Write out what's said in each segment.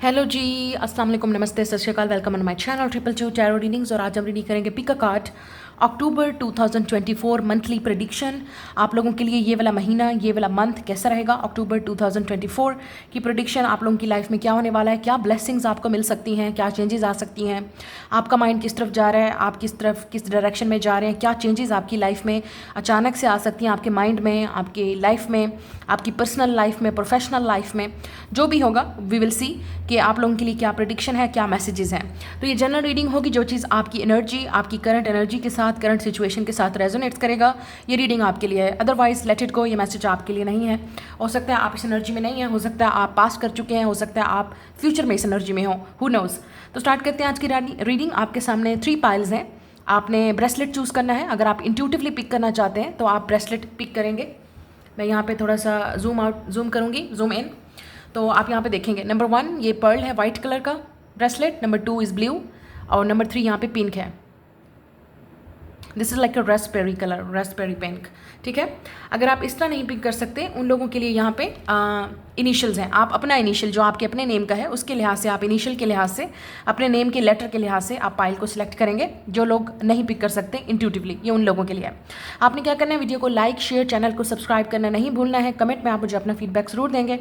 Hello जी, अस्सलाम वालेकुम, नमस्ते, सत श्री अकाल, welcome on my channel triple two tarot readings. और आज हम रीडिंग करेंगे pick a card October 2024 monthly prediction. आप लोगों के लिए ये वाला महीना, ये वाला मंथ कैसा रहेगा अक्टूबर 2024 की प्रेडिक्शन। आप लोगों की लाइफ में क्या होने वाला है, क्या ब्लेसिंग्स आपको मिल सकती हैं, क्या चेंजेस आ सकती हैं, आपका माइंड किस तरफ जा रहा है, आप किस तरफ किस डायरेक्शन में जा रहे हैं, क्या चेंजेस आपकी लाइफ में अचानक से आ सकती हैं, आपके माइंड में, आपकी लाइफ में, आपकी पर्सनल लाइफ में, प्रोफेशनल लाइफ में, जो भी होगा वी विल सी कि आप लोगों के लिए क्या प्रेडिक्शन है, क्या मैसेजेस हैं। तो ये जनरल रीडिंग होगी, जो चीज़ आपकी एनर्जी, आपकी करंट एनर्जी के साथ, करंट सिचुएशन के साथ रेजोनेट्स करेगा, ये रीडिंग आपके लिए है। अदरवाइज लेट इट गो, ये मैसेज आपके लिए नहीं है। हो सकता है आप इस एनर्जी में नहीं है, हो सकता है आप पास कर चुके हैं, हो सकता है आप फ्यूचर में इस एनर्जी में हो, हु नोज। तो स्टार्ट करते हैं आज की रीडिंग। आपके सामने 3 पाइल्स हैं। आपने ब्रेसलेट चूज़ करना है। अगर आप इंट्यूटिवली पिक करना चाहते हैं तो आप ब्रेसलेट पिक करेंगे। मैं यहाँ पे थोड़ा सा जूम करूँगी, जूम इन। तो आप यहाँ पे देखेंगे नंबर 1 ये पर्ल है वाइट कलर का ब्रेसलेट, नंबर 2 इज़ ब्लू और नंबर 3 यहाँ पे पिंक है। This is like a Raspberry colour, Raspberry pink. ठीक है, अगर आप इस तरह नहीं पिक कर सकते, उन लोगों के लिए यहाँ पे इनिशियल्स हैं। आप अपना इनिशियल जो आपके अपने नेम का है उसके लिहाज से, आप इनिशियल के लिहाज से, अपने नेम के लेटर के लिहाज से आप पाइल को सिलेक्ट करेंगे। जो लोग नहीं पिक कर सकते इंट्यूटिवली, ये उन लोगों के लिए है। आपने क्या करना है, वीडियो को लाइक शेयर, चैनल को सब्सक्राइब करना नहीं भूलना है। कमेंट में आप मुझे अपना फीडबैक ज़रूर देंगे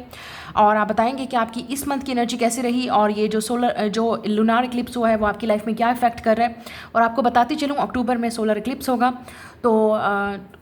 और आप बताएंगे कि आपकी इस मंथ की एनर्जी कैसी रही और ये जो लूनार इक्लिप्स हुआ है वो आपकी लाइफ में क्या इफेक्ट कर रहा है। और आपको बताती चलूँ अक्टूबर में सोलर इक्लिप्स होगा, तो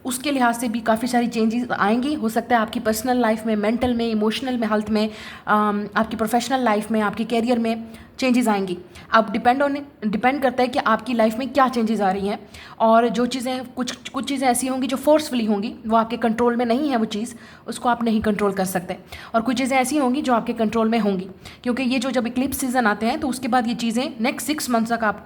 उसके लिहाज से भी काफ़ी सारी चेंजेस आएंगी। हो सकता है आपकी पर्सनल लाइफ में, मेंटल में, इमोशनल में, हेल्थ में, आपकी प्रोफेशनल लाइफ में, आपके कैरियर में चेंजेस आएंगी। अब डिपेंड करता है कि आपकी लाइफ में क्या चेंजेस आ रही हैं। और जो चीज़ें कुछ चीज़ें ऐसी होंगी जो फोर्सफुली होंगी, वो आपके कंट्रोल में नहीं है, वो चीज़ उसको आप नहीं कंट्रोल कर सकते। और कुछ चीज़ें ऐसी होंगी जो आपके कंट्रोल में होंगी, क्योंकि ये जब इक्लिप्स सीजन आते हैं तो उसके बाद ये चीज़ें नेक्स्ट 6 मंथ्स तक आप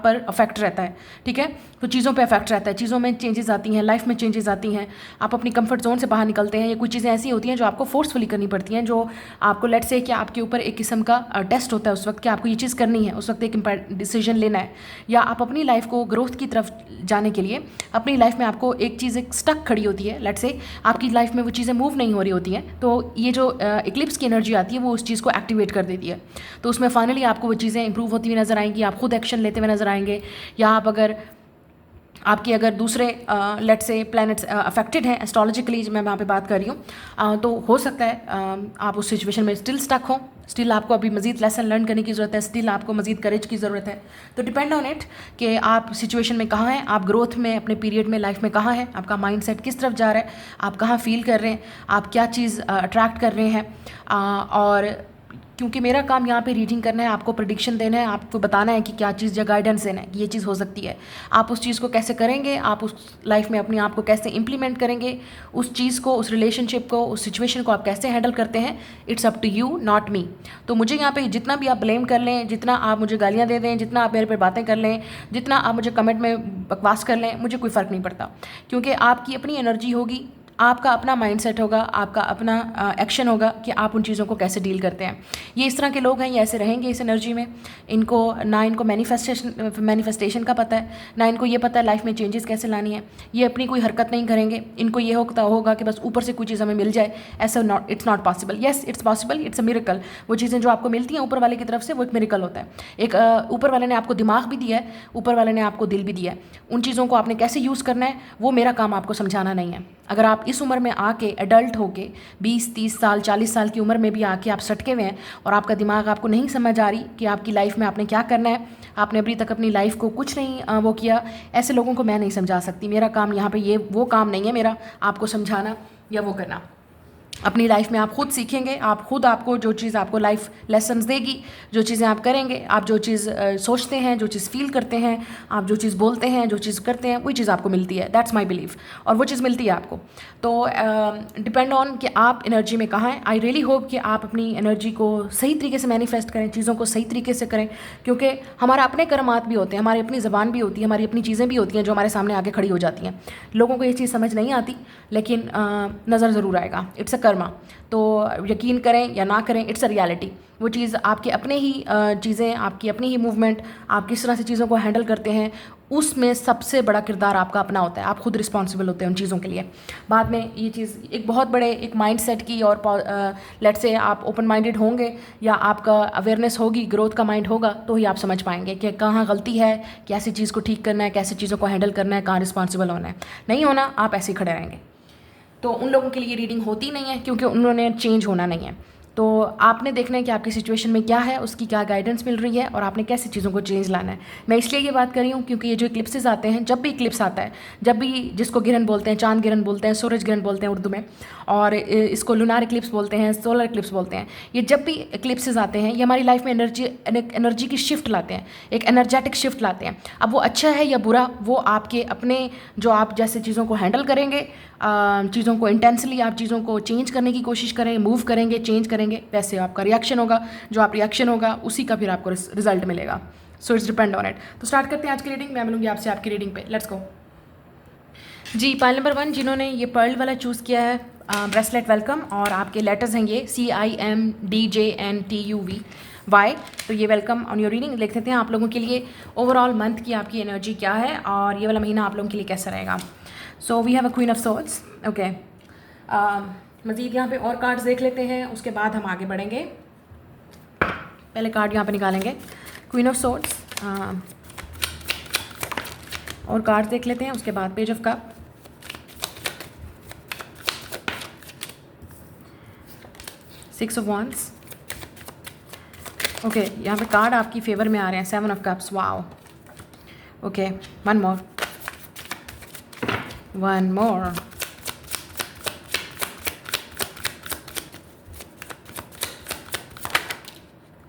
पर अफेक्ट रहता है। ठीक है, तो चीज़ों पे अफेक्ट रहता है, चीज़ों में चेंजेस आती हैं, लाइफ में चेंजेस आती हैं, आप अपनी कंफर्ट जोन से बाहर निकलते हैं। ये कुछ चीज़ें ऐसी होती हैं जो आपको फोर्सफुली करनी पड़ती हैं, जो आपको लेट से कि आपके ऊपर एक किस्म का टेस्ट होता है उस वक्त कि आपको ये चीज़ करनी है, उस वक्त एक डिसीजन लेना है, या आप अपनी लाइफ को ग्रोथ की तरफ जाने के लिए अपनी लाइफ में आपको एक चीज़ एक स्टक खड़ी होती है, लेट से आपकी लाइफ में वो चीज़ें मूव नहीं हो रही होती हैं। तो ये जो इक्लिप्स की एनर्जी आती है वो उस चीज़ को एक्टिवेट कर देती है। तो उसमें फाइनली आपको वो चीज़ें इंप्रूव होती हुई नजर आएंगी, आप खुद एक्शन लेते हुए नजर आएंगे, या आप अगर दूसरे लेट से प्लैनेट्स अफेक्टेड हैं एस्ट्रोलॉजिकली, मैं वहाँ पे बात कर रही हूँ, तो हो सकता है आप उस सिचुएशन में स्टिल स्टक हो, स्टिल आपको अभी मज़ीद लेसन लर्न करने की ज़रूरत है, स्टिल आपको मज़ीद करेज की ज़रूरत है। तो डिपेंड ऑन इट कि आप सिचुएशन में कहाँ हैं, आप ग्रोथ में, अपने पीरियड में, लाइफ में कहाँ हैं, आपका माइंड सेट किस तरफ जा रहा है, आप कहाँ फील कर रहे हैं, आप क्या चीज़ अट्रैक्ट कर रहे हैं। और क्योंकि मेरा काम यहाँ पे रीडिंग करना है, आपको प्रेडिक्शन देना है, आपको बताना है कि क्या चीज़ या गाइडेंस देना है कि ये चीज़ हो सकती है। आप उस चीज़ को कैसे करेंगे, आप उस लाइफ में अपने आप को कैसे इंप्लीमेंट करेंगे, उस चीज़ को, उस रिलेशनशिप को, उस सिचुएशन को आप कैसे हैंडल करते हैं, it's up to you, not me. तो मुझे यहाँ पे जितना भी आप ब्लेम कर लें, जितना आप मुझे गालियाँ दे दें, जितना आप मेरे पर बातें कर लें, जितना आप मुझे कमेंट में बकवास कर लें, मुझे कोई फ़र्क नहीं पड़ता, क्योंकि आपकी अपनी एनर्जी होगी, आपका अपना माइंडसेट होगा, आपका अपना एक्शन होगा कि आप उन चीज़ों को कैसे डील करते हैं। ये इस तरह के लोग हैं, ये ऐसे रहेंगे इस एनर्जी में। इनको मैनिफेस्टेशन का पता है, ना इनको ये पता है लाइफ में चेंजेस कैसे लानी है। ये अपनी कोई हरकत नहीं करेंगे, इनको ये होगा कि बस ऊपर से कोई चीज़ हमें मिल जाए, ऐसा it's not possible. Yes, it's possible, it's a miracle. वो चीज़ें जो आपको मिलती हैं ऊपर वाले की तरफ से, वो एक मिरेकल होता है। एक ऊपर वाले ने आपको दिमाग भी दिया है, ऊपर वाले ने आपको दिल भी दिया है। उन चीज़ों को आपने कैसे यूज़ करना है वो मेरा काम आपको समझाना नहीं है। अगर आप इस उम्र में आके एडल्ट होके 20-30 साल 40 साल की उम्र में भी आके आप सटके हुए हैं और आपका दिमाग आपको नहीं समझ आ रही कि आपकी लाइफ में आपने क्या करना है, आपने अभी तक अपनी लाइफ को कुछ नहीं वो किया, ऐसे लोगों को मैं नहीं समझा सकती। मेरा काम यहाँ पे ये वो काम नहीं है मेरा आपको समझाना या वो करना। अपनी लाइफ में आप खुद सीखेंगे, आपको जो चीज़ आपको लाइफ लेसन्स देगी, जो चीज़ें आप करेंगे, आप जो चीज़ सोचते हैं, जो चीज़ फील करते हैं, आप जो चीज़ बोलते हैं, जो चीज़ करते हैं, वही चीज़ आपको मिलती है। दैट्स माई बिलीव, और वो चीज़ मिलती है आपको। तो डिपेंड ऑन कि आप एनर्जी में कहाँ हैं। आई रियली होप कि आप अपनी एनर्जी को सही तरीके से मैनिफेस्ट करें, चीज़ों को सही तरीके से करें, क्योंकि हमारा अपने कर्मात भी होते हैं, हमारी अपनी ज़बान भी होती है, हमारी अपनी चीज़ें भी होती हैं जो हमारे सामने आगे खड़ी हो जाती हैं। लोगों को ये चीज़ समझ नहीं आती, लेकिन नज़र ज़रूर आएगा। It's a Karma. तो यकीन करें या ना करें, इट्स अ रियलिटी। वो चीज़ आपके अपने ही चीज़ें, आपकी अपनी ही मूवमेंट, आप किस तरह से चीज़ों को हैंडल करते हैं, उसमें सबसे बड़ा किरदार आपका अपना होता है। आप खुद रिस्पॉन्सिबल होते हैं उन चीज़ों के लिए। बाद में ये चीज़ एक बहुत बड़े एक माइंड सेट की, और लेट से आप ओपन माइंडेड होंगे या आपका अवेयरनेस होगी, ग्रोथ का माइंड होगा, तो ही आप समझ पाएंगे कि कहाँ गलती है, कैसी चीज़ को ठीक करना है, कैसे चीज़ों को हैंडल करना है, कहाँ रिस्पॉन्सिबल होना है। नहीं होना, आप ऐसे ही खड़े रहेंगे। तो उन लोगों के लिए रीडिंग होती नहीं है, क्योंकि उन्होंने चेंज होना नहीं है। तो आपने देखना है कि आपकी सिचुएशन में क्या है, उसकी क्या गाइडेंस मिल रही है, और आपने कैसी चीज़ों को चेंज लाना है। मैं इसलिए ये बात कर रही हूँ क्योंकि ये जो इक्लिप्सेस आते हैं, जब भी इक्लिप्स आता है, जब भी, जिसको गिरहन बोलते हैं, चांद गिरहन बोलते हैं, सूरज गिरहन बोलते हैं उर्दू में, और इसको लूनार इक्लिप्स बोलते हैं, सोलर इक्लिप्स बोलते हैं। ये जब भी इक्लिप्सेस आते हैं, ये हमारी लाइफ में एनर्जी की शिफ्ट लाते हैं, एक एनर्जेटिक शिफ्ट लाते हैं। अब वो अच्छा है या बुरा, वो आपके अपने, जो आप जैसे चीज़ों को हैंडल करेंगे, चीज़ों को इंटेंसली आप चीज़ों को चेंज करने की कोशिश करें, मूव करेंगे, चेंज करेंगे, वैसे आपका रिएक्शन होगा। जो आप रिएक्शन होगा, उसी का फिर आपको रिजल्ट मिलेगा। So it's depend on it. तो स्टार्ट करते हैं आज की रीडिंग। मैं मिलूंगी आपसे आपकी रीडिंग पे। लेट्स गो जी। पाइल नंबर 1, जिन्होंने ये पर्ल वाला चूज़ किया है, ब्रेसलेट वेलकम। और आपके लेटर्स हैं ये CIMDJNTUVY। तो ये वेलकम ऑन योर रीडिंग। लिख देते हैं आप लोगों के लिए ओवरऑल मंथ की आपकी एनर्जी क्या है, और ये वाला महीना आप लोगों के लिए कैसा रहेगा। So we have a queen of swords. Okay, मज़ीद यहाँ पे और कार्ड्स देख लेते हैं, उसके बाद हम आगे बढ़ेंगे। पहले कार्ड यहाँ पे निकालेंगे, क्वीन ऑफ सोर्ड्स, और कार्ड्स देख लेते हैं, उसके बाद page of cup, six of wands. Okay, यहाँ पे कार्ड आपकी फेवर में आ रहे हैं, 7 of cups. Wow. Okay, one more.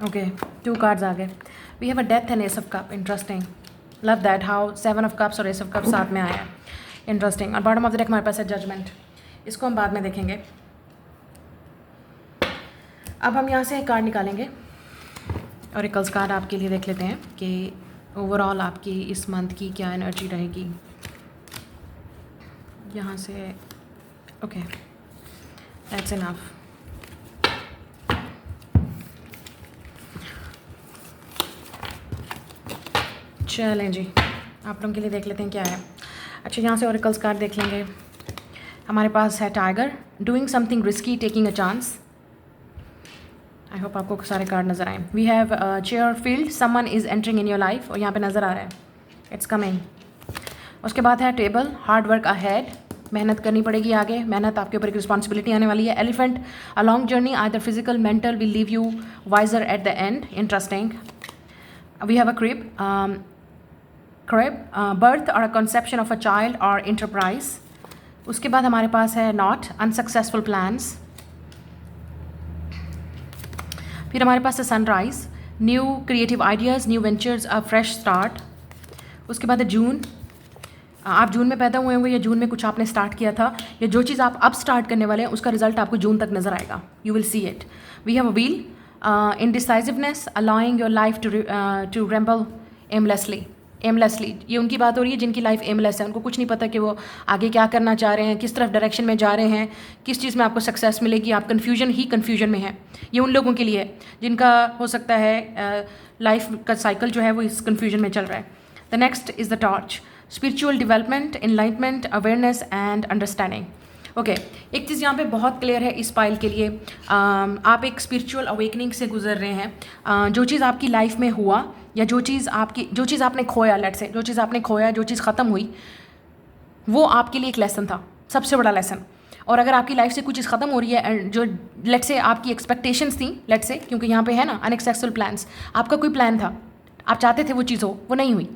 Okay, 2 cards आ गए। We have a death and ace of cup. Interesting, love that how 7 of cups और ace of cup साथ में आया है। इंटरेस्टिंग। और बॉटम ऑफ द डेक हमारे पास है जजमेंट। इसको हम बाद में देखेंगे। अब हम यहाँ से कार्ड निकालेंगे, और एक कार्ड आपके लिए देख लेते हैं कि ओवरऑल आपकी इस मंथ की क्या एनर्जी रहेगी। यहाँ से ओके, दैट्स इनफ। चलें जी, आप लोगों के लिए देख लेते हैं क्या है। अच्छा, यहाँ से ओरेकल्स कार्ड देख लेंगे। हमारे पास है tiger, doing something risky, taking a chance. I hope आपको सारे कार्ड नज़र आए। We have chair field, someone is entering in your life, और यहाँ पे नज़र आ रहा है, इट्स कमिंग। उसके बाद है टेबल, हार्ड वर्क अहेड, मेहनत करनी पड़ेगी आगे, मेहनत, आपके ऊपर एक रिस्पॉन्सिबिलिटी आने वाली है। Elephant, a long journey either physical mental will leave you wiser at the end. Interesting. We have a crib, birth और a conception of a child और इंटरप्राइज। उसके बाद हमारे पास है नॉट, अनसक्सेसफुल प्लान्स। फिर हमारे पास है sunrise, new creative ideas, new ventures, अ फ्रेश स्टार्ट। उसके बाद है जून, आप जून में पैदा हुए होंगे या जून में कुछ आपने स्टार्ट किया था, या जो चीज़ आप अब स्टार्ट करने वाले हैं उसका रिजल्ट आपको जून तक नजर आएगा। You will see it. We have a wheel, indecisiveness, allowing your life to ramble aimlessly. ये उनकी बात हो रही है जिनकी लाइफ एमलेस है, उनको कुछ नहीं पता कि वो आगे क्या करना चाह रहे हैं, किस तरफ डायरेक्शन में जा रहे हैं, किस चीज़ में आपको सक्सेस मिलेगी। आप कन्फ्यूजन में है। ये उन लोगों के लिए है जिनका हो सकता है लाइफ का साइकिल जो है वो इस कन्फ्यूजन में चल रहा है। The next is the torch, spiritual development, enlightenment, awareness and understanding. Okay, एक चीज़ यहाँ पे बहुत क्लियर है इस पाइल के लिए, आप एक स्पिरिचुअल अवेकनिंग से गुजर रहे हैं। जो चीज़ आपकी लाइफ में हुआ, या जो चीज़ आपने खोया, लेट से जो चीज़ आपने खोया, जो चीज़ ख़त्म हुई, वो आपके लिए एक लेसन था, सबसे बड़ा लेसन। और अगर आपकी लाइफ से कुछ चीज़ ख़त्म हो रही है, जो लेट से आपकी एक्सपेक्टेशंस थी, लेट से, क्योंकि यहाँ पे है ना अनसक्सेसफुल प्लान्स, आपका कोई प्लान था, आप चाहते थे वो चीज़ हो, वो नहीं हुई,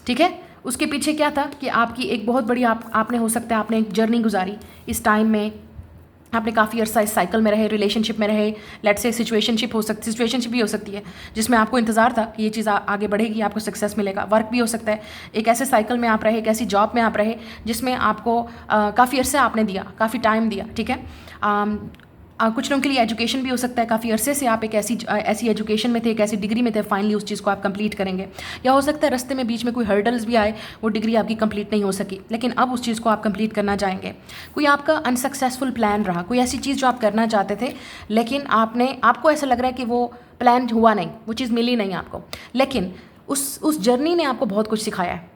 ठीक है। उसके पीछे क्या था कि आपकी एक बहुत बड़ी आपने हो सकता है आपने एक जर्नी गुजारी इस टाइम में, आपने काफ़ी अर्सा इस साइकिल में रहे, रिलेशनशिप में रहे, लेट से सिचुएशनशिप भी हो सकती है जिसमें आपको इंतज़ार था कि ये चीज़ आगे बढ़ेगी, आपको सक्सेस मिलेगा। वर्क भी हो सकता है, एक ऐसे साइकिल में आप रहे, एक ऐसी जॉब में आप रहे जिसमें आपको काफ़ी अर्सा आपने दिया, काफ़ी टाइम दिया, ठीक है। कुछ लोगों के लिए एजुकेशन भी हो सकता है, काफ़ी अरसे से आप एक ऐसी एजुकेशन में थे, एक ऐसी डिग्री में थे, फाइनली उस चीज़ को आप कंप्लीट करेंगे। या हो सकता है रास्ते में बीच में कोई हर्डल्स भी आए, वो डिग्री आपकी कंप्लीट नहीं हो सकी, लेकिन अब उस चीज़ को आप कंप्लीट करना चाहेंगे। कोई आपका अनसक्सेसफुल प्लान रहा, कोई ऐसी चीज़ जो आप करना चाहते थे, लेकिन आपको ऐसा लग रहा है कि वो प्लान हुआ नहीं, वो चीज़ मिली नहीं आपको, लेकिन उस जर्नी ने आपको बहुत कुछ सिखाया है।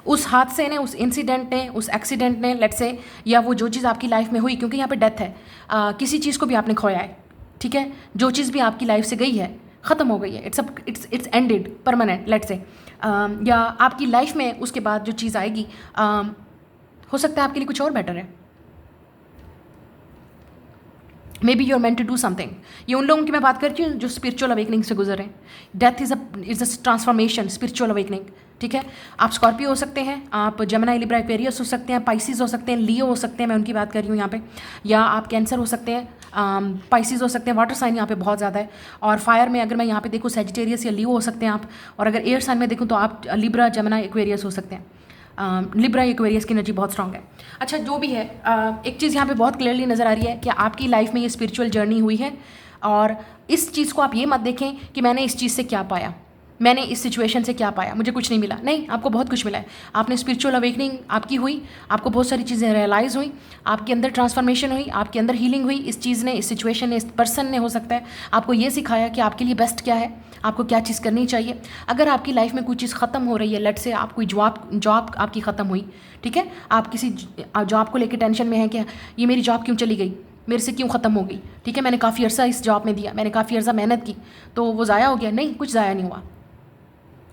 उस हादसे ने, उस इंसिडेंट ने, उस एक्सीडेंट ने, लेट्स से, या वो जो चीज़ आपकी लाइफ में हुई, क्योंकि यहाँ पे डेथ है, किसी चीज़ को भी आपने खोया है, ठीक है, जो चीज़ भी आपकी लाइफ से गई है, ख़त्म हो गई है, it's ended permanent, let's say, या आपकी लाइफ में उसके बाद जो चीज़ आएगी, हो सकता है आपके लिए कुछ और बेटर है। Maybe you are meant to do something. ये उन लोगों की मैं बात करती हूँ जो स्पिरिचुअल अवेकनिंग से गुजर रहे हैं। Death is a transformation, spiritual awakening, ठीक है। आप स्कॉर्पियो हो सकते हैं, आप जेमिनी, लिब्रा, एक्वेरियस हो सकते हैं, पाइसिस हो सकते हैं, लियो हो सकते हैं, मैं उनकी बात कर रही हूँ यहाँ पे, या आप कैंसर हो सकते हैं, पाइसिस हो सकते हैं, वाटर साइन यहाँ पे बहुत ज़्यादा है। और फायर में अगर मैं यहाँ पे देखूँ सेजिटेरियस या लियो हो सकते हैं आप, और अगर एयर साइन में देखूँ तो आप लिब्रा, जेमिनी, एक्वेरियस हो सकते हैं। लिब्रा एक्वेरियस की एनर्जी बहुत स्ट्रांग है। अच्छा, जो भी है, एक चीज़ यहाँ पे बहुत क्लियरली नज़र आ रही है कि आपकी लाइफ में ये स्पिरिचुअल जर्नी हुई है, और इस चीज़ को आप ये मत देखें कि मैंने इस चीज़ से क्या पाया, मैंने इस सिचुएशन से क्या पाया, मुझे कुछ नहीं मिला। नहीं, आपको बहुत कुछ मिला है। आपने स्पिरिचुअल अवेकनिंग आपकी हुई, आपको बहुत सारी चीज़ें रियलाइज़ हुई, आपके अंदर ट्रांसफॉर्मेशन हुई, आपके अंदर हीलिंग हुई। इस चीज़ ने, इस सिचुएशन ने, इस पर्सन ने, हो सकता है, आपको ये सिखाया कि आपके लिए बेस्ट क्या है, आपको क्या चीज़ करनी चाहिए। अगर आपकी लाइफ में कोई चीज़ ख़त्म हो रही है, लेट से आप कोई जॉब आपकी ख़त्म हुई, ठीक है, आप किसी जॉब को लेकर टेंशन में हैं कि ये मेरी जॉब क्यों चली गई, मेरे से क्यों ख़त्म हो गई, ठीक है, मैंने काफ़ी अर्सा इस जॉब में दिया, मैंने काफ़ी अर्सा मेहनत की, तो वो ज़ाया हो गया। नहीं, कुछ ज़ाया नहीं हुआ।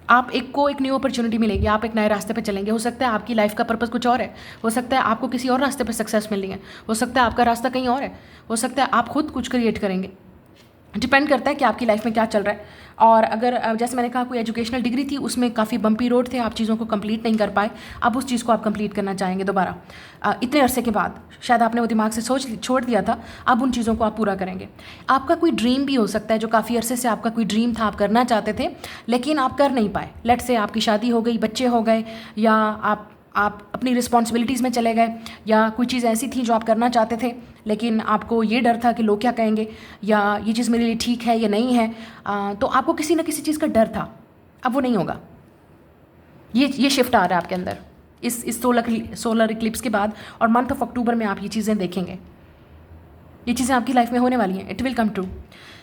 आप एक न्यू अपॉर्चुनिटी मिलेगी, आप एक नए रास्ते पे चलेंगे। हो सकता है आपकी लाइफ का पर्पस कुछ और है, हो सकता है आपको किसी और रास्ते पे सक्सेस मिलनी है, हो सकता है आपका रास्ता कहीं और है, हो सकता है आप खुद कुछ क्रिएट करेंगे। डिपेंड करता है कि आपकी लाइफ में क्या चल रहा है। और अगर जैसे मैंने कहा कोई एजुकेशनल डिग्री थी, उसमें काफ़ी बम्पी रोड थे, आप चीज़ों को कंप्लीट नहीं कर पाए, अब उस चीज़ को आप कंप्लीट करना चाहेंगे दोबारा, इतने अरसे के बाद। शायद आपने वो दिमाग से छोड़ दिया था, अब उन चीज़ों को आप पूरा करेंगे। आपका कोई ड्रीम भी हो सकता है, जो काफ़ी अरसे से आपका कोई ड्रीम था, आप करना चाहते थे लेकिन आप कर नहीं पाए। लेट से आपकी शादी हो गई, बच्चे हो गए, या आप अपनी रिस्पॉन्सिबिलिटीज़ में चले गए, या कोई चीज़ ऐसी थी जो आप करना चाहते थे लेकिन आपको ये डर था कि लोग क्या कहेंगे, या ये चीज़ मेरे लिए ठीक है या नहीं है, तो आपको किसी न किसी चीज़ का डर था। अब वो नहीं होगा। ये शिफ्ट आ रहा है आपके अंदर इस सोलर इक्लिप्स के बाद, और मंथ ऑफ अक्टूबर में आप ये चीज़ें देखेंगे। ये चीज़ें आपकी लाइफ में होने वाली हैं, इट विल कम ट्रू।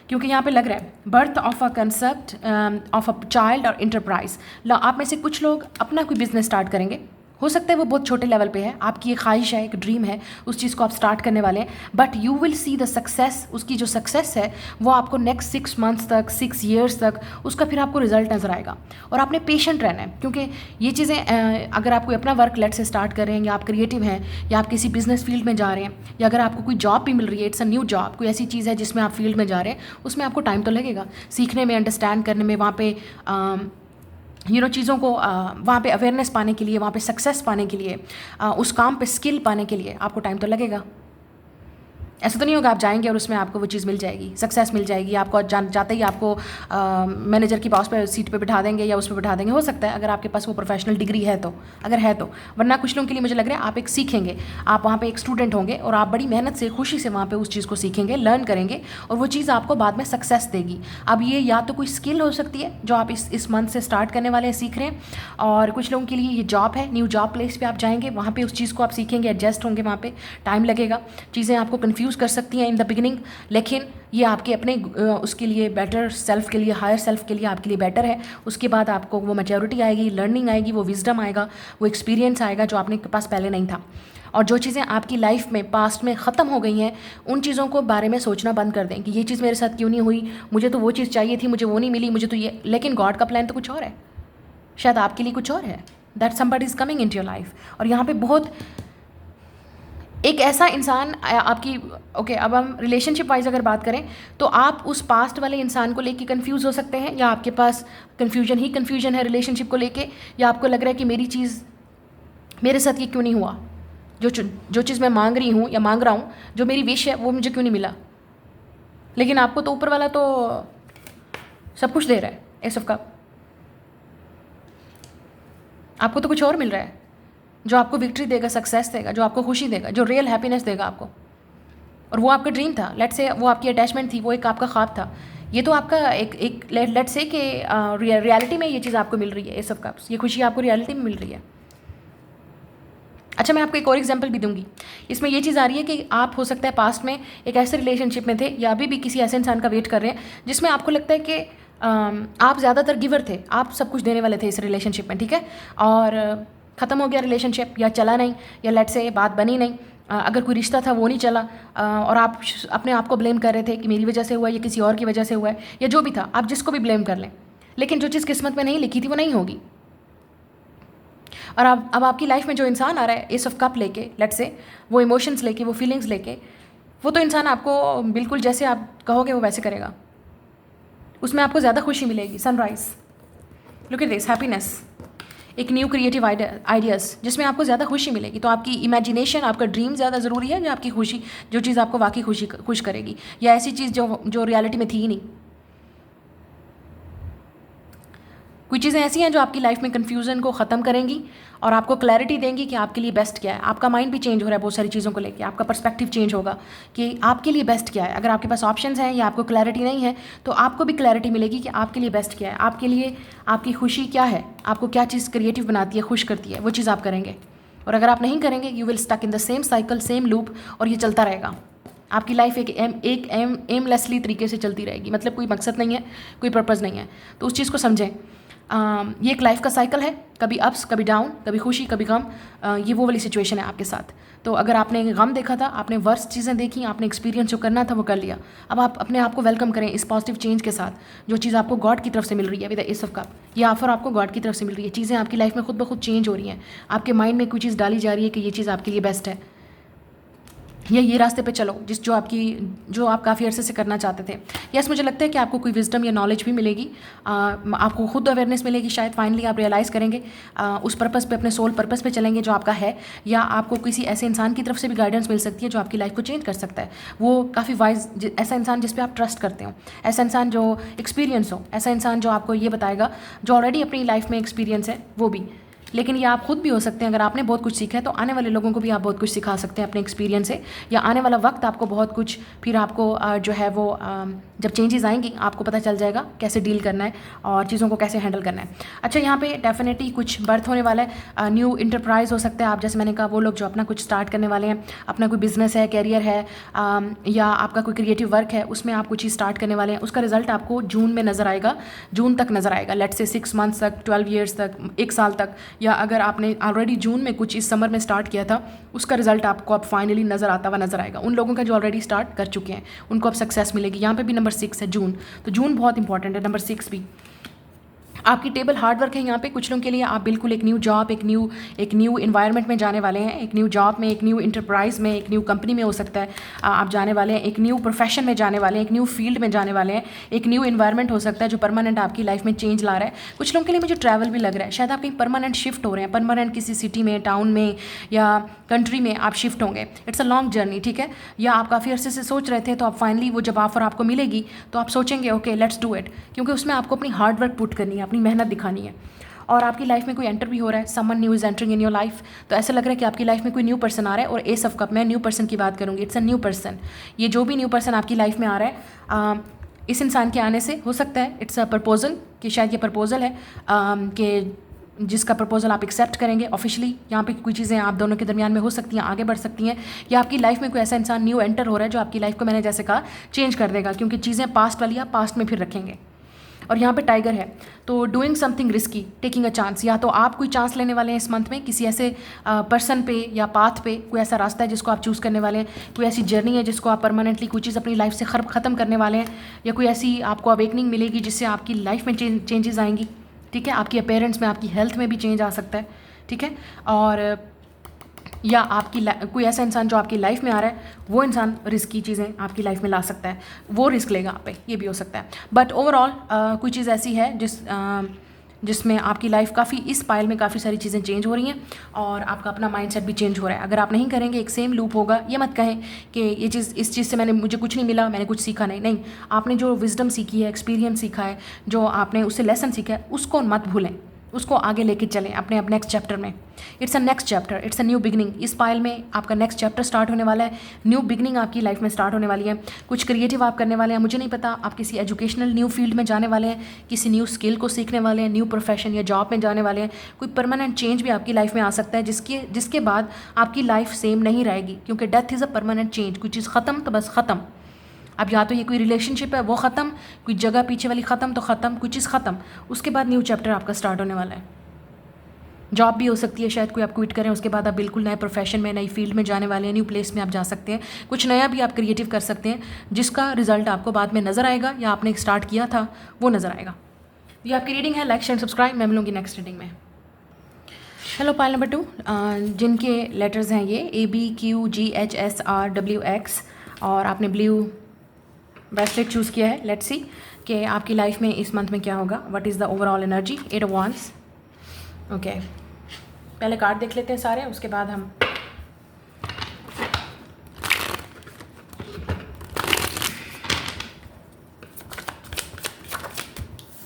क्योंकि यहाँ पे लग रहा है birth of a concept of a child और इंटरप्राइज। आप में से कुछ लोग अपना कोई बिजनेस स्टार्ट करेंगे, हो सकता है वो बहुत छोटे लेवल पे है, आपकी एक ख्वाहिश है, एक ड्रीम है, उस चीज़ को आप स्टार्ट करने वाले हैं, but you will see the success. उसकी जो सक्सेस है वो आपको नेक्स्ट 6 मंथ्स तक, 6 ईयर्स तक उसका फिर आपको रिजल्ट नज़र आएगा। और आपने पेशेंट रहना है, क्योंकि ये चीज़ें अगर आप कोई अपना वर्क लेट से स्टार्ट कर रहे हैं, या आप क्रिएटिव हैं, या आप किसी बिजनेस फील्ड में जा रहे हैं, या अगर आपको कोई जॉब भी मिल रही है, इट्स अ न्यू जॉब, कोई ऐसी चीज़ है जिसमें आप फील्ड में जा रहे हैं, उसमें आपको टाइम तो लगेगा सीखने में, अंडरस्टैंड करने में, वहाँ पे चीज़ों को वहाँ पे अवेयरनेस पाने के लिए, वहाँ पे सक्सेस पाने के लिए, उस काम पे स्किल पाने के लिए आपको टाइम तो लगेगा। ऐसा तो नहीं होगा आप जाएंगे और उसमें आपको वो चीज़ मिल जाएगी, सक्सेस मिल जाएगी, आपको जाते ही आपको मैनेजर की बॉस पे सीट पे बिठा देंगे या उस पर बिठा देंगे। हो सकता है अगर आपके पास वो प्रोफेशनल डिग्री है तो, अगर है तो, वरना कुछ लोगों के लिए मुझे लग रहा है आप एक सीखेंगे, आप वहाँ पे एक स्टूडेंट होंगे और आप बड़ी मेहनत से, खुशी से वहाँ पे उस चीज़ को सीखेंगे, लर्न करेंगे, और वो चीज़ आपको बाद में सक्सेस देगी। अब ये या तो कोई स्किल हो सकती है जो आप इस मंथ से स्टार्ट करने वाले हैं, सीख रहे हैं, और कुछ लोगों के लिए ये जॉब है, न्यू जॉब प्लेस पर आप जाएंगे, वहाँ पर उस चीज़ को आप सीखेंगे, एडजस्ट होंगे, वहाँ पर टाइम लगेगा, चीज़ें आपको कन्फ्यूज़ कर सकती हैं इन द बिगिनिंग, लेकिन ये आपके अपने उसके लिए बेटर सेल्फ के लिए, हायर सेल्फ के लिए आपके लिए बेटर है। उसके बाद आपको वो मैच्योरिटी आएगी, लर्निंग आएगी, वो विजडम आएगा, वो एक्सपीरियंस आएगा जो आपने पास पहले नहीं था। और जो चीज़ें आपकी लाइफ में पास्ट में ख़त्म हो गई हैं, उन चीज़ों को बारे में सोचना बंद कर दें कि ये चीज़ मेरे साथ क्यों नहीं हुई, मुझे तो वो चीज़ चाहिए थी, मुझे वो नहीं मिली, मुझे तो ये, लेकिन गॉड का प्लान तो कुछ और है, शायद आपके लिए कुछ और है, that somebody is coming into your life. और यहाँ पे बहुत एक ऐसा इंसान आपकी, ओके, अब हम रिलेशनशिप वाइज अगर बात करें तो आप उस पास्ट वाले इंसान को लेके कंफ्यूज हो सकते हैं, या आपके पास कन्फ्यूजन है रिलेशनशिप को लेके, या आपको लग रहा है कि मेरी चीज़ मेरे साथ ये क्यों नहीं हुआ, जो चीज़ मैं मांग रही हूँ या मांग रहा हूँ, जो मेरी विश है वो मुझे क्यों नहीं मिला। लेकिन आपको तो ऊपर वाला तो सब कुछ दे रहा है, एस ऑफ कप, आपको तो कुछ और मिल रहा है जो आपको विक्ट्री देगा, सक्सेस देगा, जो आपको खुशी देगा, जो रियल हैप्पीनेस देगा आपको। और वो आपका ड्रीम था, लेट्स से वो आपकी अटैचमेंट थी, वो एक आपका ख्वाब था। ये तो आपका एक लेट्स से कि रियलिटी में ये चीज़ आपको मिल रही है, एस ऑफ कप्स, ये खुशी आपको रियलिटी में मिल रही है। अच्छा, मैं आपको एक और एग्जांपल भी दूंगी। इसमें ये चीज़ आ रही है कि आप हो सकता है पास्ट में एक ऐसे रिलेशनशिप में थे या अभी भी किसी ऐसे इंसान का वेट कर रहे हैं जिसमें आपको लगता है कि आप ज़्यादातर गिवर थे, आप सब कुछ देने वाले थे इस रिलेशनशिप में, ठीक है, और ख़त्म हो गया रिलेशनशिप, या चला नहीं, या लेट्स से बात बनी नहीं, अगर कोई रिश्ता था वो नहीं चला, और आप अपने आप को ब्लेम कर रहे थे कि मेरी वजह से हुआ है या किसी और की वजह से हुआ है, या जो भी था, आप जिसको भी ब्लेम कर लें, लेकिन जो चीज़ किस्मत में नहीं लिखी थी वो नहीं होगी। और अब आपकी लाइफ में जो इंसान आ रहा है एस ऑफ कप लेके, लेट्स से वो इमोशंस लेके, वो फीलिंग्स लेके, वो तो इंसान आपको बिल्कुल जैसे आप कहोगे वो वैसे करेगा, उसमें आपको ज़्यादा खुशी मिलेगी। Sunrise, look at this, happiness, एक न्यू क्रिएटिव आइडियाज़ जिसमें आपको ज़्यादा खुशी मिलेगी। तो आपकी इमेजिनेशन, आपका ड्रीम ज़्यादा ज़रूरी है या आपकी खुशी, जो चीज़ आपको वाकई खुश करेगी, या ऐसी चीज़ जो रियलिटी में थी ही नहीं। कुछ चीज़ें ऐसी हैं जो आपकी लाइफ में कन्फ्यूज़न को ख़त्म करेंगी और आपको क्लैरिटी देंगी कि आपके लिए बेस्ट क्या है। आपका माइंड भी चेंज हो रहा है बहुत सारी चीज़ों को लेके, आपका पर्सपेक्टिव चेंज होगा कि आपके लिए बेस्ट क्या है। अगर आपके पास ऑप्शंस हैं या आपको क्लैरिटी नहीं है तो आपको भी क्लैरिटी मिलेगी कि आपके लिए बेस्ट क्या है, आपके लिए आपकी खुशी क्या है, आपको क्या चीज़ क्रिएटिव बनाती है, खुश करती है, वो चीज़ आप करेंगे। और अगर आप नहीं करेंगे, you will stuck in the same cycle, same loop, और ये चलता रहेगा। आपकी लाइफ एक एमलेसली तरीके से चलती रहेगी, मतलब कोई मकसद नहीं है, कोई पर्पज़ नहीं है। तो उस चीज़ को समझें। ये एक लाइफ का साइकिल है, कभी अप्स, कभी डाउन, कभी खुशी, कभी गम। ये वो वाली सिचुएशन है आपके साथ। तो अगर आपने गम देखा था, आपने वर्स्ट चीज़ें देखी, आपने एक्सपीरियंस जो करना था वो कर लिया, अब आप अपने आप को वेलकम करें इस पॉजिटिव चेंज के साथ, जो चीज़ आपको गॉड की तरफ से मिल रही है with the S of cup. ये ऑफर आपको गॉड की तरफ से मिल रही है। चीज़ें आपकी लाइफ में खुद ब खुद चेंज हो रही हैं, आपके माइंड में कोई चीज़ डाली जा रही है कि ये चीज़ आपके लिए बेस्ट है, या ये रास्ते पे चलो जो आप काफ़ी अरसे से करना चाहते थे। यस, मुझे लगता है कि आपको कोई विजडम या नॉलेज भी मिलेगी, आपको खुद अवेयरनेस मिलेगी, शायद फाइनली आप रियलाइज़ करेंगे, उस पर्पस पे, अपने सोल पर्पस पे चलेंगे जो आपका है, या आपको किसी ऐसे इंसान की तरफ से भी गाइडेंस मिल सकती है जो आपकी लाइफ को चेंज कर सकता है। वो काफ़ी वाइज, ऐसा इंसान जिस पे आप ट्रस्ट करते हो, ऐसा इंसान जो एक्सपीरियंस हो, ऐसा इंसान जो आपको ये बताएगा, जो ऑलरेडी अपनी लाइफ में एक्सपीरियंस है वो भी। लेकिन ये आप खुद भी हो सकते हैं। अगर आपने बहुत कुछ सीखा है तो आने वाले लोगों को भी आप बहुत कुछ सिखा सकते हैं अपने एक्सपीरियंस से, या आने वाला वक्त आपको बहुत कुछ, फिर आपको जो है वो जब चेंजेस आएंगी आपको पता चल जाएगा कैसे डील करना है और चीज़ों को कैसे हैंडल करना है। अच्छा, यहाँ पे डेफिनेटली कुछ बर्थ होने वाला है, न्यू इंटरप्राइज हो सकता है। आप जैसे मैंने कहा, वो लोग जो अपना कुछ स्टार्ट करने वाले हैं, अपना कोई बिजनेस है, कैरियर है, या आपका कोई क्रिएटिव वर्क है, उसमें आप कुछ चीज़ स्टार्ट करने वाले हैं, उसका रिजल्ट आपको जून में नज़र आएगा, जून तक नज़र आएगा, लेट्स से 6 मंथ्स तक, 12 ईयर्स तक, 1 साल तक। या अगर आपने ऑलरेडी जून में कुछ इस समर में स्टार्ट किया था, उसका रिजल्ट आपको अब फाइनली नज़र आता हुआ नज़र आएगा। उन लोगों का जो ऑलरेडी स्टार्ट कर चुके हैं उनको अब सक्सेस मिलेगी। यहाँ पे भी नंबर 6 है, जून, तो जून बहुत इंपॉर्टेंट है, नंबर 6 भी। आपकी टेबल हार्ड वर्क है यहाँ पे कुछ लोगों के लिए। आप बिल्कुल एक न्यू जॉब, एक न्यू इन्वायरमेंट में जाने वाले हैं, एक न्यू जॉब में, एक न्यू इंटरप्राइज में, एक न्यू कंपनी में हो सकता है आप जाने वाले हैं, एक न्यू प्रोफेशन में जाने वाले हैं, एक न्यू फील्ड में जाने वाले हैं, एक न्यू इन्वायरमेंट हो सकता है जो परमानेंट आपकी लाइफ में चेंज ला रहा है। कुछ लोगों के लिए मुझे ट्रैवल भी लग रहा है, शायद आप कहीं परमानेंट शिफ्ट हो रहे हैं, परमानेंट किसी सिटी में, टाउन में या कंट्री में आप शिफ्ट होंगे। इट्स अ लॉन्ग जर्नी, ठीक है। या आप काफ़ी अरसे से सोच रहे थे, तो आप फाइनली वो जब ऑफर आपको मिलेगी तो आप सोचेंगे ओके लेट्स डू इट, क्योंकि उसमें आपको अपनी हार्ड वर्क पुट करनी है, अपनी मेहनत दिखानी है। और आपकी लाइफ में कोई एंटर भी हो रहा है, someone new is entering in your life, तो ऐसा लग रहा है कि आपकी लाइफ में कोई न्यू पर्सन आ रहा है। और एस ऑफ कप, मैं न्यू पर्सन की बात करूँगी, इट्स अ न्यू पर्सन। ये जो भी न्यू पर्सन आपकी लाइफ में आ रहा है, इस इंसान के आने से हो सकता है इट्स अ प्रपोजल, कि शायद ये प्रपोजल है कि जिसका प्रपोजल आप एक्सेप्ट करेंगे ऑफिशियली। यहाँ पे कोई चीज़ें आप दोनों के दरमियान में हो सकती हैं, आगे बढ़ सकती हैं, या आपकी लाइफ में कोई ऐसा इंसान न्यू एंटर हो रहा है जो आपकी लाइफ को, मैंने जैसे कहा, चेंज कर देगा, क्योंकि चीज़ें पास्ट वाली आप पास्ट में फिर रखेंगे। और यहाँ पे टाइगर है, तो doing something risky, taking a chance, या तो आप कोई चांस लेने वाले हैं इस मंथ में किसी ऐसे पर्सन पे या पाथ पे, कोई ऐसा रास्ता है जिसको आप चूज़ करने वाले हैं, कोई ऐसी जर्नी है जिसको आप परमानेंटली कोई चीज़ अपनी लाइफ से ख़त्म करने वाले हैं, या कोई ऐसी आपको अवेकनिंग मिलेगी जिससे आपकी लाइफ में चेंजेस आएंगी, ठीक है। आपकी अपीयरेंस में, आपकी हेल्थ में भी चेंज आ सकता है, ठीक है। और या आपकी कोई ऐसा इंसान जो आपकी लाइफ में आ रहा है, वो इंसान रिस्की चीज़ें आपकी लाइफ में ला सकता है, वो रिस्क लेगा आप पे, ये भी हो सकता है। बट ओवरऑल कोई चीज़ ऐसी है जिसमें आपकी लाइफ काफ़ी, इस पाइल में काफ़ी सारी चीज़ें चेंज हो रही हैं और आपका अपना माइंडसेट भी चेंज हो रहा है। अगर आप नहीं करेंगे, एक सेम लूप होगा। ये मत कहें कि ये चीज़, इस चीज़ से मुझे कुछ नहीं मिला, मैंने कुछ सीखा नहीं। आपने जो विजडम सीखी है, एक्सपीरियंस सीखा है, जो आपने उससे लेसन सीखा है, उसको मत भूलें। उसको आगे लेके चलें अपने अब नेक्स्ट चैप्टर में। It's a next chapter, it's a new beginning. इस पायल में आपका नेक्स्ट चैप्टर स्टार्ट होने वाला है, न्यू बिगनिंग आपकी लाइफ में स्टार्ट होने वाली है। कुछ क्रिएटिव आप करने वाले हैं, मुझे नहीं पता आप किसी एजुकेशनल न्यू फील्ड में जाने वाले हैं, किसी न्यू स्किल को सीखने वाले हैं, न्यू प्रोफेशन या जॉब में जाने वाले हैं। कोई परमानेंट चेंज भी आपकी लाइफ में आ सकता है जिसके बाद आपकी लाइफ सेम नहीं रहेगी, क्योंकि death is a permanent change. कोई चीज़ ख़त्म तो बस ख़त्म। अब या तो ये कोई रिलेशनशिप है वो ख़त्म, कोई जगह पीछे वाली ख़त्म तो ख़त्म, कोई चीज़ ख़त्म, उसके बाद न्यू चैप्टर आपका स्टार्ट होने वाला है। जॉब भी हो सकती है, शायद कोई आप क्विट करें, उसके बाद आप बिल्कुल नए प्रोफेशन में, नई फील्ड में जाने वाले हैं, न्यू प्लेस में आप जा सकते हैं। कुछ नया भी आप क्रिएटिव कर सकते हैं जिसका रिजल्ट आपको बाद में नज़र आएगा या आपने स्टार्ट किया था वो नज़र आएगा। ये आपकी रीडिंग है, लाइक शेयर सब्सक्राइब। मैं मिलूँगी नेक्स्ट रीडिंग में। हेलो पायल नंबर 2, जिनके लेटर्स हैं ये ABQGHSRWX और आपने ब्लू ब्रेसलेट चूज़ किया है। लेट्स सी कि आपकी लाइफ में इस मंथ में क्या होगा। What is the overall energy. 8 of wands. Okay, पहले कार्ड देख लेते हैं सारे, उसके बाद हम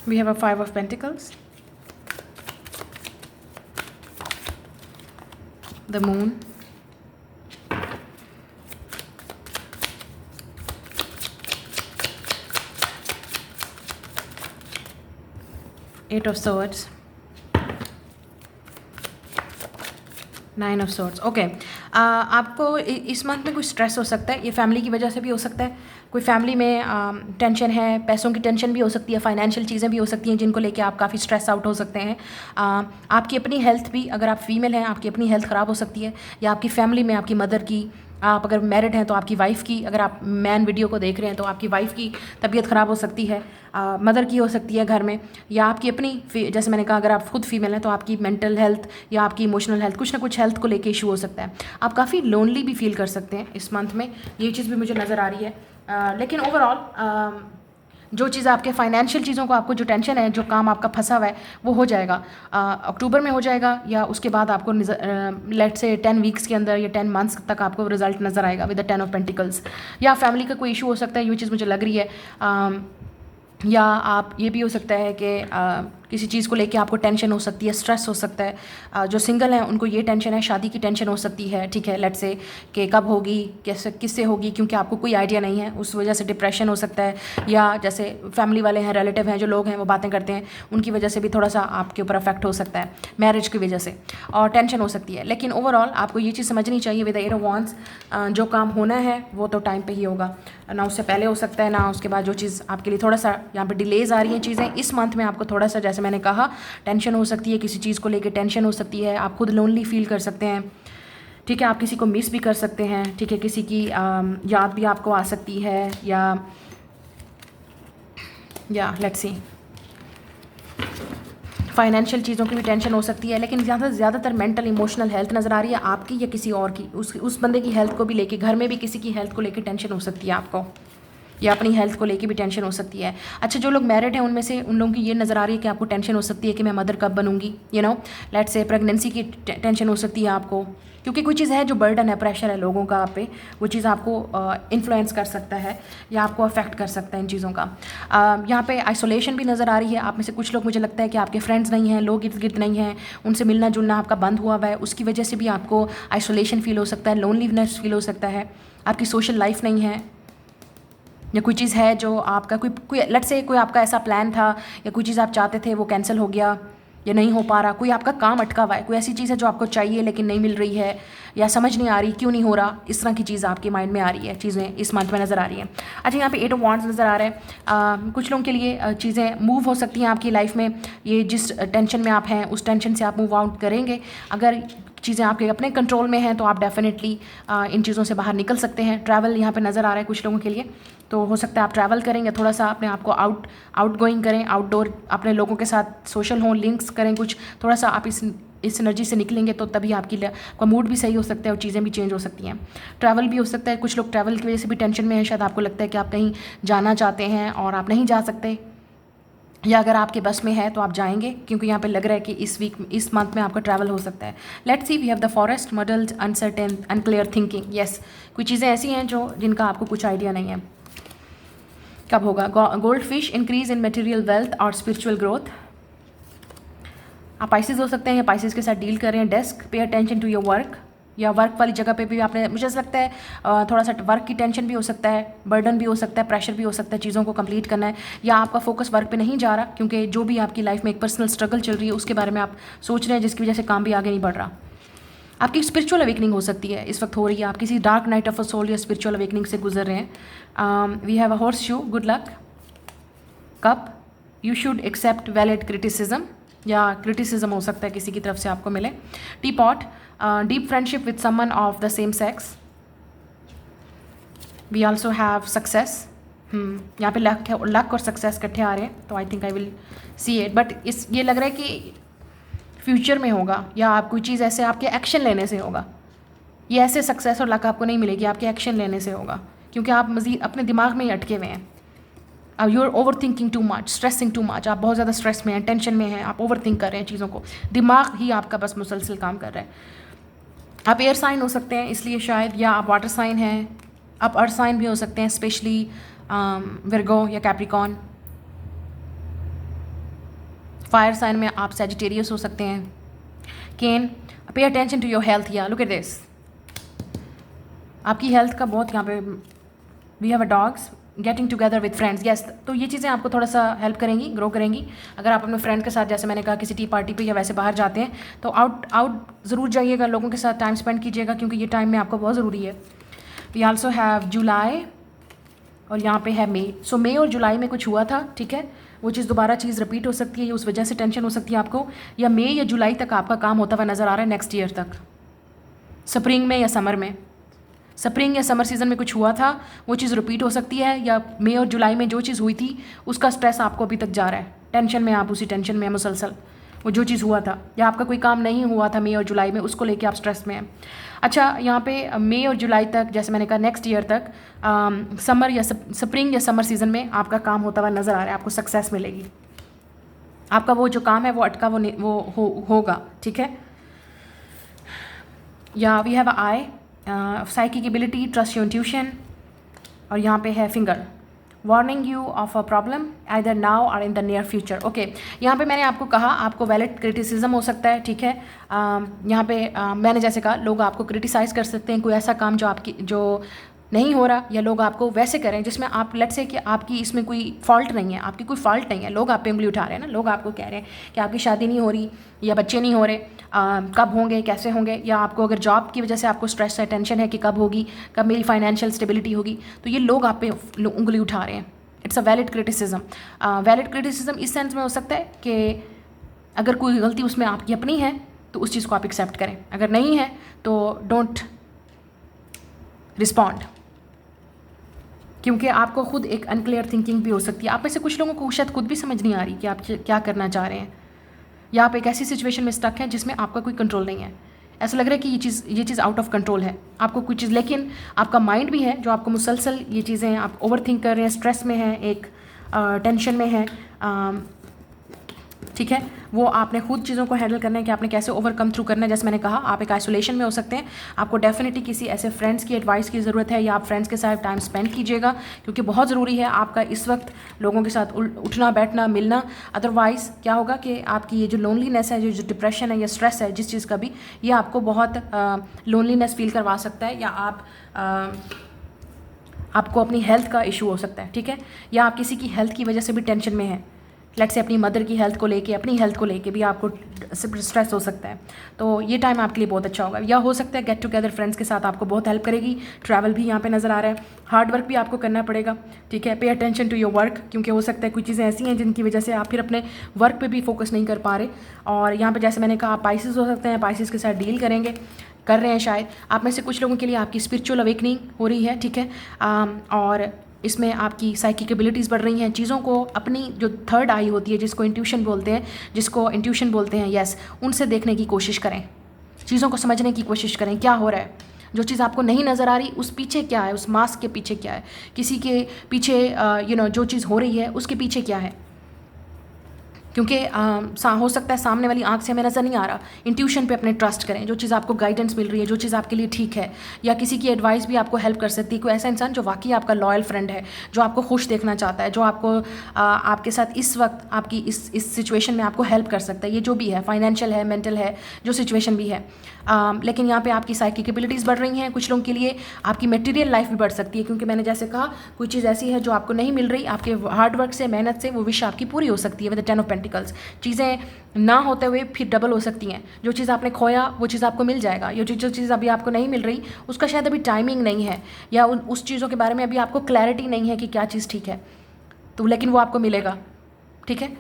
we have a 5 of pentacles, the moon, eight of swords, 9 of swords। Okay, आपको इस मंथ में कुछ स्ट्रेस हो सकता है, ये फैमिली की वजह से भी हो सकता है। कोई फैमिली में टेंशन है, पैसों की टेंशन भी हो सकती है, फाइनेंशियल चीज़ें भी हो सकती हैं जिनको लेके आप काफ़ी स्ट्रेस आउट हो सकते हैं। आपकी अपनी हेल्थ भी, अगर आप फीमेल हैं आपकी अपनी हेल्थ ख़राब हो सकती है, या आपकी फैमिली में आपकी मदर की, आप अगर मैरिड हैं तो आपकी वाइफ़ की, अगर आप मैन वीडियो को देख रहे हैं तो आपकी वाइफ़ की तबीयत ख़राब हो सकती है, मदर की हो सकती है घर में, या आपकी अपनी, जैसे मैंने कहा अगर आप खुद फीमेल हैं तो आपकी मेंटल हेल्थ या आपकी इमोशनल हेल्थ, कुछ ना कुछ हेल्थ को लेके इशू हो सकता है। आप काफ़ी लोनली भी फील कर सकते हैं इस मंथ में, ये चीज़ भी मुझे नज़र आ रही है। लेकिन ओवरऑल जो चीज़ आपके फाइनेंशियल चीज़ों को, आपको जो टेंशन है, जो काम आपका फंसा हुआ है वो हो जाएगा। अक्टूबर में हो जाएगा या उसके बाद आपको लेट से 10 वीक्स के अंदर या 10 मंथ्स तक आपको रिजल्ट नज़र आएगा विद द 10 ऑफ पेंटिकल्स। या फैमिली का कोई इशू हो सकता है, ये चीज़ मुझे लग रही है। या आप ये भी हो सकता है कि किसी चीज़ को लेके आपको टेंशन हो सकती है, स्ट्रेस हो सकता है। जो सिंगल हैं उनको ये टेंशन है, शादी की टेंशन हो सकती है, ठीक है, लेट्स से कि कब होगी, कैसे, किससे होगी, क्योंकि आपको कोई आइडिया नहीं है, उस वजह से डिप्रेशन हो सकता है। या जैसे फैमिली वाले हैं, रिलेटिव हैं, जो लोग हैं वो बातें करते हैं, उनकी वजह से भी थोड़ा सा आपके ऊपर अफेक्ट हो सकता है, मैरिज की वजह से, और टेंशन हो सकती है। लेकिन ओवरऑल आपको ये चीज़ समझनी चाहिए विद द 8 ऑफ वांड्स, जो काम होना है वो तो टाइम पे ही होगा, ना उससे पहले हो सकता है ना उसके बाद। जो चीज़ आपके लिए थोड़ा सा यहाँ पे डिलेज आ रही हैं चीज़ें, इस मंथ में आपको थोड़ा सा, जैसे मैंने कहा, टेंशन हो सकती है, किसी चीज़ को लेके टेंशन हो सकती है, आप खुद लोनली फील कर सकते हैं, ठीक है, आप किसी को मिस भी कर सकते हैं, ठीक है, किसी की याद भी आपको आ सकती है, या लेट्स सी फाइनेंशियल चीज़ों की भी टेंशन हो सकती है। लेकिन ज़्यादातर मेंटल इमोशनल हेल्थ नज़र आ रही है आपकी या किसी और की, उस बंदे की हेल्थ को भी लेके, घर में भी किसी की हेल्थ को लेके टेंशन हो सकती है आपको, या अपनी हेल्थ को लेके भी टेंशन हो सकती है। अच्छा, जो लोग मैरिड हैं उनमें से उन लोगों की ये नज़र आ रही है कि आपको टेंशन हो सकती है कि मैं मदर कब बनूंगी, लेट्स से प्रेगनेंसी की टेंशन हो सकती है आपको, क्योंकि कोई चीज़ है जो बर्डन है, प्रेशर है लोगों का आप पे, वो चीज़ आपको इन्फ्लुएंस कर सकता है या आपको अफेक्ट कर सकता है इन चीज़ों का। यहाँ पे आइसोलेशन भी नज़र आ रही है। आप में से कुछ लोग, मुझे लगता है कि आपके फ्रेंड्स नहीं हैं, लोग इर्द गिर्द नहीं हैं, उनसे मिलना जुलना आपका बंद हुआ हुआ है, उसकी वजह से भी आपको आइसोलेशन फील हो सकता है, लोनलीनेस फील हो सकता है, आपकी सोशल लाइफ नहीं है, या कोई चीज़ है जो आपका कोई लेट्स से कोई आपका ऐसा प्लान था या कोई चीज़ आप चाहते थे वो कैंसिल हो गया या नहीं हो पा रहा, कोई आपका काम अटका हुआ है, कोई ऐसी चीज़ है जो आपको चाहिए लेकिन नहीं मिल रही है या समझ नहीं आ रही क्यों नहीं हो रहा, इस तरह की चीज़ आपके माइंड में आ रही है, चीज़ें इस मंथ में नज़र आ रही हैं। अच्छा, यहाँ पे 8 ऑफ वांड्स नज़र आ रहा है। कुछ लोगों के लिए चीज़ें मूव हो सकती हैं आपकी लाइफ में, ये जिस टेंशन में आप हैं उस टेंशन से आप मूव आउट करेंगे। अगर चीज़ें आपके अपने कंट्रोल में हैं तो आप डेफिनेटली इन चीज़ों से बाहर निकल सकते हैं। ट्रैवल यहाँ पे नज़र आ रहा है कुछ लोगों के लिए, तो हो सकता है आप ट्रैवल करेंगे, थोड़ा सा अपने आप को आउट गोइंग करें, आउटडोर अपने लोगों के साथ सोशल हों, लिंक्स करें, कुछ थोड़ा सा आप इस एनर्जी से निकलेंगे तो तभी आपका मूड भी सही हो सकता है और चीज़ें भी चेंज हो सकती हैं। ट्रैवल भी हो सकता है, कुछ लोग ट्रैवल की वजह से भी टेंशन में है, शायद आपको लगता है कि आप कहीं जाना चाहते हैं और आप नहीं जा सकते, या अगर आपके बस में है तो आप जाएंगे, क्योंकि यहाँ पे लग रहा है कि इस मंथ में आपका ट्रैवल हो सकता है। Let's see, we have the forest, muddled, uncertain, unclear thinking. Yes, कुछ चीज़ें ऐसी हैं जिनका आपको कुछ आइडिया नहीं है कब होगा। Gold fish, increase in material wealth और स्पिरिचुअल ग्रोथ। आप पाइसिस हो सकते हैं या पाइसिस के साथ डील कर रहे हैं। Desk, pay attention to your work, या वर्क वाली जगह पे भी आपने, मुझे ऐसा लगता है थोड़ा सा वर्क की टेंशन भी हो सकता है, बर्डन भी हो सकता है, प्रेशर भी हो सकता है, चीज़ों को कंप्लीट करना है, या आपका फोकस वर्क पे नहीं जा रहा क्योंकि जो भी आपकी लाइफ में एक पर्सनल स्ट्रगल चल रही है उसके बारे में आप सोच रहे हैं, जिसकी वजह से काम भी आगे नहीं बढ़ रहा। आपकी स्पिरिचुअल अवेकनिंग हो सकती है इस वक्त हो रही है, आप किसी dark night of a soul या स्पिरिचुअल अवेकनिंग से गुजर रहे हैं। We have a horseshoe, good luck. Cup, you should accept valid criticism, या क्रिटिसिज्म हो सकता है किसी की तरफ से आपको मिले। Teapot, deep friendship with someone of the same sex. We also have success, यहाँ पे लक और सक्सेस इकट्ठे आ रहे हैं, तो I think I will see it, but इस ये लग रहा है कि फ्यूचर में होगा, या आप कोई चीज़ ऐसे आपके एक्शन लेने से होगा। ये ऐसे सक्सेस और लक आपको नहीं मिलेगी, आपके एक्शन लेने से होगा, क्योंकि आप मज़ीद अपने दिमाग में ही अटके हुए हैं। अब you are overthinking too much, stressing too much, आप बहुत ज़्यादा स्ट्रेस में हैं, टेंशन में हैं, आप ओवर थिंक कर रहे हैं चीज़ों को, दिमाग ही आपका बस मुसलसल काम कर रहा है। आप एयर साइन हो सकते हैं इसलिए शायद, या आप वाटर साइन हैं, आप अर्थ साइन भी हो सकते हैं, स्पेशली विर्गो या कैप्रिकॉन। फायर साइन में आप सैजिटेरियस हो सकते हैं। Can, pay attention to your health, या लुक एट दिस, आपकी हेल्थ का बहुत यहाँ पे, we have a dogs, getting together with friends, yes, तो ये चीज़ें आपको थोड़ा सा हेल्प करेंगी, ग्रो करेंगी। अगर आप अपने फ्रेंड के साथ, जैसे मैंने कहा, किसी टी पार्टी पे या वैसे बाहर जाते हैं तो आउट ज़रूर जाइएगा, लोगों के साथ टाइम स्पेंड कीजिएगा, क्योंकि ये टाइम में आपको बहुत ज़रूरी है। वी आल्सो हैव जुलाई, और यहाँ पे है मई। सो मई और जुलाई में कुछ हुआ था, ठीक है, वो चीज़ दोबारा चीज़ रिपीट हो सकती है, उस वजह से टेंशन हो सकती है आपको, या मई या जुलाई तक आपका काम होता हुआ नज़र आ रहा है, नेक्स्ट ईयर तक, स्प्रिंग में या समर में, स्प्रिंग या समर सीजन में कुछ हुआ था, वो चीज़ रिपीट हो सकती है, या मई और जुलाई में जो चीज़ हुई थी उसका स्ट्रेस आपको अभी तक जा रहा है, टेंशन में, आप उसी टेंशन में मुसलसल, वो जो चीज़ हुआ था, या आपका कोई काम नहीं हुआ था मई और जुलाई में, उसको लेके आप स्ट्रेस में हैं। अच्छा, यहाँ पे मई और जुलाई तक, जैसे मैंने कहा, नेक्स्ट ईयर तक समर या स्प्रिंग या समर सीजन में आपका काम होता हुआ नज़र आ रहा है, आपको सक्सेस मिलेगी, आपका वो जो काम है वो अटका होगा, ठीक है। या we have eye, psychic ability, trust your intuition, और यहाँ पे है finger, warning you of a problem either now or in the near future. Okay, यहाँ पे मैंने आपको कहा आपको वैलिड क्रिटिसिज्म हो सकता है, ठीक है। यहाँ पे मैंने जैसे कहा, लोग आपको क्रिटिसाइज़ कर सकते हैं, कोई ऐसा काम जो नहीं हो रहा, या लोग आपको वैसे करें जिसमें आप लेट्स से कि आपकी इसमें कोई फॉल्ट नहीं है, आपकी कोई फॉल्ट नहीं है, लोग आप पे उंगली उठा रहे हैं ना, लोग आपको कह रहे हैं कि आपकी शादी नहीं हो रही या बच्चे नहीं हो रहे, कब होंगे, कैसे होंगे, या आपको अगर जॉब की वजह से आपको स्ट्रेस है, टेंशन है कि कब होगी, कब मेरी फाइनेंशियल स्टेबिलिटी होगी, तो ये लोग आप पे उंगली उठा रहे हैं। It's a valid criticism. Valid criticism इस सेंस में हो सकता है कि अगर कोई गलती उसमें आपकी अपनी है तो उस चीज़ को आप एक्सेप्ट करें, अगर नहीं है तो डोंट रिस्पॉन्ड, क्योंकि आपको खुद एक अनक्लियर थिंकिंग भी हो सकती है। आप में से कुछ लोगों को शायद खुद भी समझ नहीं आ रही कि आप क्या करना चाह रहे हैं, या आप एक ऐसी सिचुएशन में स्टक हैं जिसमें आपका कोई कंट्रोल नहीं है, ऐसा लग रहा है कि ये चीज़ आउट ऑफ कंट्रोल है, आपको कोई चीज़, लेकिन आपका माइंड भी है जो आपको मुसलसल ये चीज़ें, आप ओवर थिंक कर रहे हैं, स्ट्रेस में हैं, एक टेंशन में है, ठीक है, वो आपने खुद चीज़ों को हैंडल करना है कि आपने कैसे ओवरकम थ्रू करना है। जैसे मैंने कहा, आप एक आइसोलेशन में हो सकते हैं, आपको डेफिनेटली किसी ऐसे फ्रेंड्स की एडवाइस की ज़रूरत है, या आप फ्रेंड्स के साथ टाइम स्पेंड कीजिएगा, क्योंकि बहुत ज़रूरी है आपका इस वक्त लोगों के साथ उठना बैठना मिलना। अदरवाइज़ क्या होगा कि आपकी ये जो लोनलीनेस है, जो डिप्रेशन है या स्ट्रेस है जिस चीज़ का भी, ये आपको बहुत लोनलीनेस फील करवा सकता है, या आपको अपनी हेल्थ का इशू हो सकता है, ठीक है, या आप किसी की हेल्थ की वजह से भी टेंशन में हैं, लेट्स से अपनी मदर की हेल्थ को लेके, अपनी हेल्थ को लेके भी आपको स्ट्रेस हो सकता है, तो ये टाइम आपके लिए बहुत अच्छा होगा। या हो सकता है गेट टुगेदर फ्रेंड्स के साथ आपको बहुत हेल्प करेगी, ट्रैवल भी यहाँ पे नज़र आ रहा है, हार्ड वर्क भी आपको करना पड़ेगा, ठीक है। पे अटेंशन टू योर वर्क, क्योंकि हो सकता है कुछ चीज़ें ऐसी हैं जिनकी वजह से आप फिर अपने वर्क पे भी फोकस नहीं कर पा रहे, और यहाँ पे जैसे मैंने कहा, आप पाइसिस हो सकते हैं, पाइसिस के साथ डील कर रहे हैं शायद। आप में से कुछ लोगों के लिए आपकी स्पिरिचुअल अवेकनिंग हो रही है, ठीक है, और इसमें आपकी साइकिक एबिलिटीज़ बढ़ रही हैं, चीज़ों को अपनी जो थर्ड आई होती है, जिसको इंट्यूशन बोलते हैं, यस, उनसे देखने की कोशिश करें, चीज़ों को समझने की कोशिश करें, क्या हो रहा है, जो चीज़ आपको नहीं नज़र आ रही उस पीछे क्या है, उस मास्क के पीछे क्या है, किसी के पीछे जो चीज़ हो रही है उसके पीछे क्या है। क्योंकि हो सकता है सामने वाली आंख से हमें नज़र नहीं आ रहा। इंट्यूशन पे अपने ट्रस्ट करें, जो चीज़ आपको गाइडेंस मिल रही है, जो चीज़ आपके लिए ठीक है, या किसी की एडवाइस भी आपको हेल्प कर सकती है। कोई ऐसा इंसान जो वाकई आपका लॉयल फ्रेंड है, जो आपको खुश देखना चाहता है, जो आपको आपके साथ इस वक्त आपकी इस सिचुएशन में आपको हेल्प कर सकता है, ये जो भी है, फाइनेंशियल है, मेंटल है, जो सिचुएशन भी है। लेकिन यहाँ पे आपकी साइकिक एबिलिटीज़ बढ़ रही हैं। कुछ लोगों के लिए आपकी मटेरियल लाइफ भी बढ़ सकती है, क्योंकि मैंने जैसे कहा कोई चीज़ ऐसी है जो आपको नहीं मिल रही, आपके हार्डवर्क से, मेहनत से वो विश आपकी पूरी हो सकती है विद द 10 ऑफ पेंटिकल्स। चीज़ें ना होते हुए फिर डबल हो सकती हैं। जो चीज़ आपने खोया वो चीज़ आपको मिल जाएगा। ये जो चीज़ अभी आपको नहीं मिल रही उसका शायद अभी टाइमिंग नहीं है, या उस चीज़ों के बारे में अभी आपको क्लैरिटी नहीं है कि क्या चीज़ ठीक है, तो लेकिन वो आपको मिलेगा। ठीक है,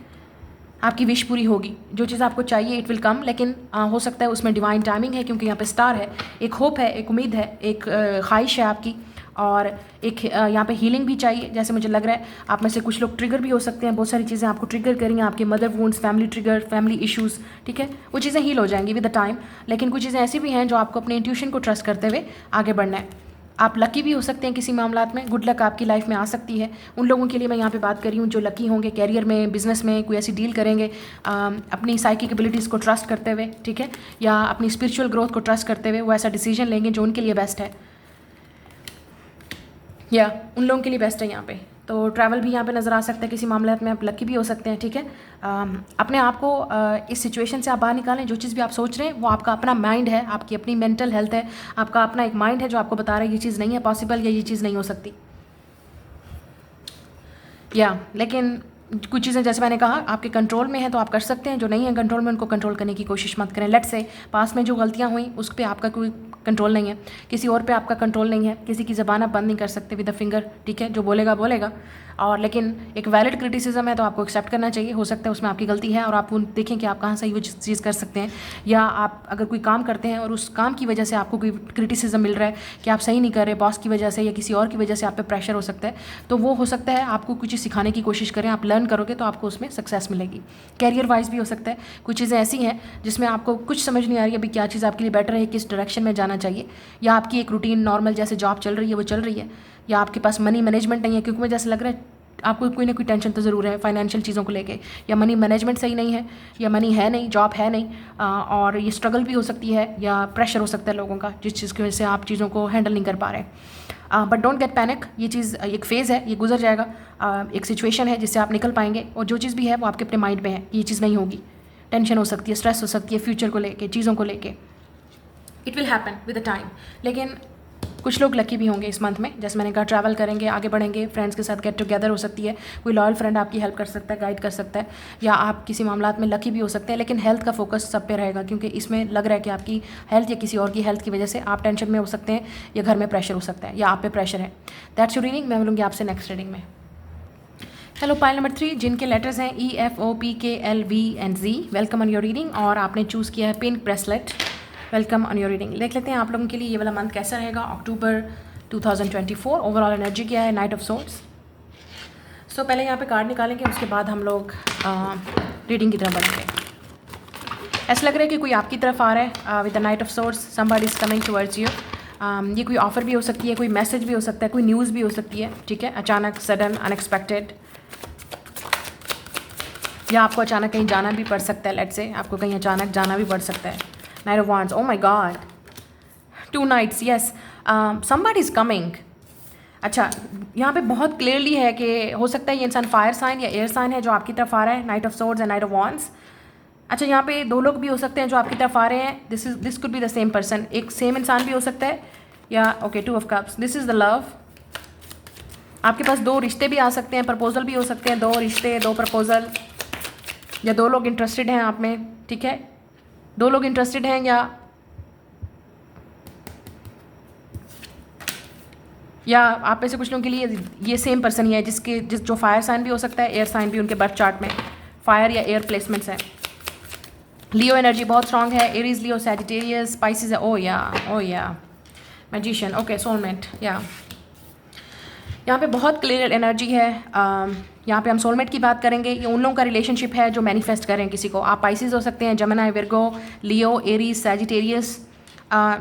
आपकी विश पूरी होगी। जो चीज़ आपको चाहिए इट विल कम, लेकिन हो सकता है उसमें डिवाइन टाइमिंग है, क्योंकि यहाँ पे स्टार है, एक होप है, एक उम्मीद है, एक ख्वाहिश है आपकी, और एक यहाँ पे हीलिंग भी चाहिए। जैसे मुझे लग रहा है आप में से कुछ लोग ट्रिगर भी हो सकते हैं, बहुत सारी चीज़ें आपको ट्रिगर करेंगी, आपके mother wounds, family trigger, family issues. ठीक है, वो चीज़ें हील हो जाएंगी विद द टाइम। लेकिन कुछ चीज़ें ऐसी भी हैं जो आपको अपने इंट्यूशन को ट्रस्ट करते हुए आगे बढ़ना है। आप लकी भी हो सकते हैं किसी मामलात में, गुड लक आपकी लाइफ में आ सकती है। उन लोगों के लिए मैं यहाँ पे बात कर रही हूँ जो लकी होंगे कैरियर में, बिजनेस में, कोई ऐसी डील करेंगे अपनी साइकिक एबिलिटीज़ को ट्रस्ट करते हुए, ठीक है, या अपनी स्पिरिचुअल ग्रोथ को ट्रस्ट करते हुए वो ऐसा डिसीजन लेंगे जो उनके लिए बेस्ट है, या उन लोगों के लिए बेस्ट है यहाँ पे। तो ट्रैवल भी यहाँ पे नज़र आ सकता है किसी मामले में, आप लकी भी हो सकते हैं। ठीक है, अपने आप को इस सिचुएशन से आप बाहर निकालें। जो चीज़ भी आप सोच रहे हैं वो आपका अपना माइंड है, आपकी अपनी मेंटल हेल्थ है, आपका अपना एक माइंड है जो आपको बता रहा है ये चीज़ नहीं है पॉसिबल, या ये चीज़ नहीं हो सकती। या लेकिन कुछ चीज़ें जैसे मैंने कहा आपके कंट्रोल में है तो आप कर सकते हैं, जो नहीं है कंट्रोल में उनको कंट्रोल करने की कोशिश मत करें। लेट्स से पास में जो गलतियाँ हुई उस पर आपका कोई कंट्रोल नहीं है, किसी और पे आपका कंट्रोल नहीं है, किसी की ज़बान आप बंद नहीं कर सकते विद द फिंगर। ठीक है, जो बोलेगा बोलेगा, और लेकिन एक वैलिड क्रिटिसिज्म है तो आपको एक्सेप्ट करना चाहिए। हो सकता है उसमें आपकी गलती है और आप देखें कि आप कहाँ सही वो चीज़ कर सकते हैं, या आप अगर कोई काम करते हैं और उस काम की वजह से आपको कोई क्रिटिसिज्म मिल रहा है कि आप सही नहीं कर रहे, बॉस की वजह से या किसी और की वजह से आप पे प्रेशर हो सकता है, तो वो हो सकता है आपको कुछ चीज़ सिखाने की कोशिश करें। आप लर्न करोगे तो आपको उसमें सक्सेस मिलेगी। कैरियर वाइज भी हो सकता है, कुछ चीज़ें ऐसी हैं जिसमें आपको कुछ समझ नहीं आ रही अभी क्या चीज़ आपके लिए बेटर है, किस डायरेक्शन में जाना चाहिए, या आपकी एक रूटीन नॉर्मल जैसे जॉब चल रही है वो चल रही है, या आपके पास मनी मैनेजमेंट नहीं है, क्योंकि मुझे जैसे लग रहा है आपको कोई ना कोई टेंशन तो ज़रूर है फाइनेंशियल चीज़ों को लेके, या मनी मैनेजमेंट सही नहीं है, या मनी है नहीं, जॉब है नहीं, और ये स्ट्रगल भी हो सकती है, या प्रेशर हो सकता है लोगों का जिस चीज़ की वजह से आप चीज़ों को हैंडल नहीं कर पा रहे। बट डोंट गेट पैनिक, ये चीज़ एक फ़ेज़ है, ये गुजर जाएगा। एक सिचुएशन है जिससे आप निकल पाएंगे, और जो चीज़ भी है वो आपके अपने माइंड में है, ये चीज़ नहीं होगी। टेंशन हो सकती है, स्ट्रेस हो सकती है फ्यूचर को लेके, चीज़ों को लेके, it will happen with the time. लेकिन कुछ लोग लकी भी होंगे इस मंथ में, जैसे मैंने कहा ट्रैवल करेंगे, आगे बढ़ेंगे, फ्रेंड्स के साथ गेट टुगेदर हो सकती है, कोई लॉयल फ्रेंड आपकी हेल्प कर सकता है, गाइड कर सकता है, या आप किसी मामलात में लकी भी हो सकते हैं। लेकिन हेल्थ का फोकस सब पे रहेगा, क्योंकि इसमें लग रहा है कि आपकी हेल्थ या किसी और की हेल्थ की वजह से आप टेंशन में हो सकते हैं, या घर में प्रेशर हो सकता है, या आप पे प्रेशर है। That's your reading. मैं मिलूंगी आपसे नेक्स्ट रीडिंग में। हेलो, पाइल नंबर 3 जिनके लेटर्स हैं EFOPKLVNZ, welcome on your reading. और आपने चूज़ किया है pink bracelet, welcome on your reading. देख लेते हैं आप लोगों के लिए ये वाला मंथ कैसा रहेगा, अक्टूबर 2024। ओवरऑल एनर्जी क्या है, नाइट ऑफ सोर्ड्स। सो पहले यहाँ पे कार्ड निकालेंगे, उसके बाद हम लोग रीडिंग की तरफ बढ़ेंगे। ऐसा लग रहा है कि कोई आपकी तरफ आ रहा है with the night of swords, somebody is coming towards you. ये कोई ऑफर भी हो सकती है, कोई मैसेज भी हो सकता है, कोई न्यूज़ भी हो सकती है। ठीक है, अचानक, सडन, अनएक्सपेक्टेड, या आपको अचानक कहीं जाना भी पड़ सकता है। लेट्स से आपको कहीं अचानक जाना भी पड़ सकता है। Knight of wands, oh my God, 2 knights, yes, somebody is coming. अच्छा, यहाँ पे बहुत क्लियरली है कि हो सकता है ये इंसान फायर साइन या एयर साइन है जो आपकी तरफ आ रहा है। Knight of swords and night of wands. अच्छा, यहाँ पे 2 लोग भी हो सकते हैं जो आपकी तरफ आ रहे हैं। This could be the same person, एक सेम इंसान भी हो सकता है, या okay, 2 of cups, this is the love. आपके पास 2 रिश्ते भी आ सकते हैं, प्रपोजल भी हो सकते हैं, 2 रिश्ते, 2 प्रपोजल, या 2 लोग इंटरेस्टेड हैं आप में। ठीक है, 2 लोग इंटरेस्टेड हैं, या आप में से कुछ लोगों के लिए ये सेम पर्सन ही है जिस जो फायर साइन भी हो सकता है, एयर साइन भी उनके बर्थ चार्ट में फायर या एयर प्लेसमेंट्स हैं। लियो एनर्जी बहुत स्ट्रांग है, एरीज, लियो, सैजिटेरियस, स्पाइसिस है। ओ या मैजिशियन, ओके, सोलमेट। या यहाँ पे बहुत क्लियर एनर्जी है। यहाँ पे हम सोलमेट की बात करेंगे। ये उन लोगों का रिलेशनशिप है जो मैनिफेस्ट करें किसी को। आप पाइसिस हो सकते हैं, जेमिनी, विर्गो, लियो, एरीज, सैजिटेरियस,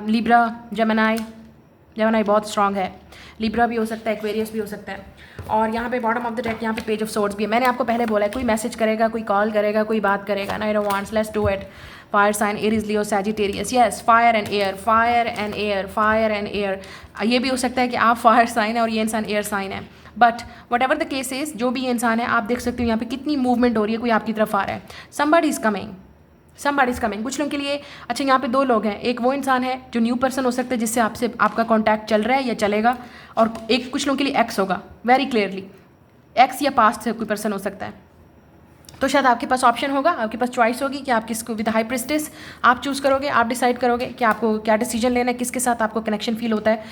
लिब्रा, जेमिनी बहुत स्ट्रांग है। लिब्रा भी हो सकता है, एक्वेरियस भी हो सकता है। और यहाँ पे बॉटम ऑफ द डेक यहाँ पे पेज ऑफ सोर्ड्स भी है। मैंने आपको पहले बोला है कोई मैसेज करेगा, कोई कॉल करेगा, कोई बात करेगा, knight of wands, let's do it. Fire sign Aries, Leo, Sagittarius, yes, fire and air, fire and air, fire and air. ये भी हो सकता है कि आप फायर साइन है और ये इंसान एयर साइन है, but what ever the case is, जो भी इंसान है, आप देख सकते हो यहाँ पे कितनी मूवमेंट हो रही है, कोई आपकी तरफ आ रहा है, somebody is coming, somebody is coming। कुछ लोगों के लिए, अच्छा यहाँ पे दो लोग हैं, एक वो इंसान है जो न्यू पर्सन हो सकता है जिससे आपसे आपका कॉन्टैक्ट चल रहा है या चलेगा, और एक कुछ लोगों के लिए एक्स होगा, वेरी क्लियरली एक्स या पास्ट से कोई पर्सन हो सकता है। तो शायद आपके पास ऑप्शन होगा, आपके पास चॉइस होगी कि आप किसको, विद हाई प्रिस्टेस आप चूज़ करोगे, आप डिसाइड करोगे कि आपको क्या डिसीजन लेना है, किसके साथ आपको कनेक्शन फील होता है,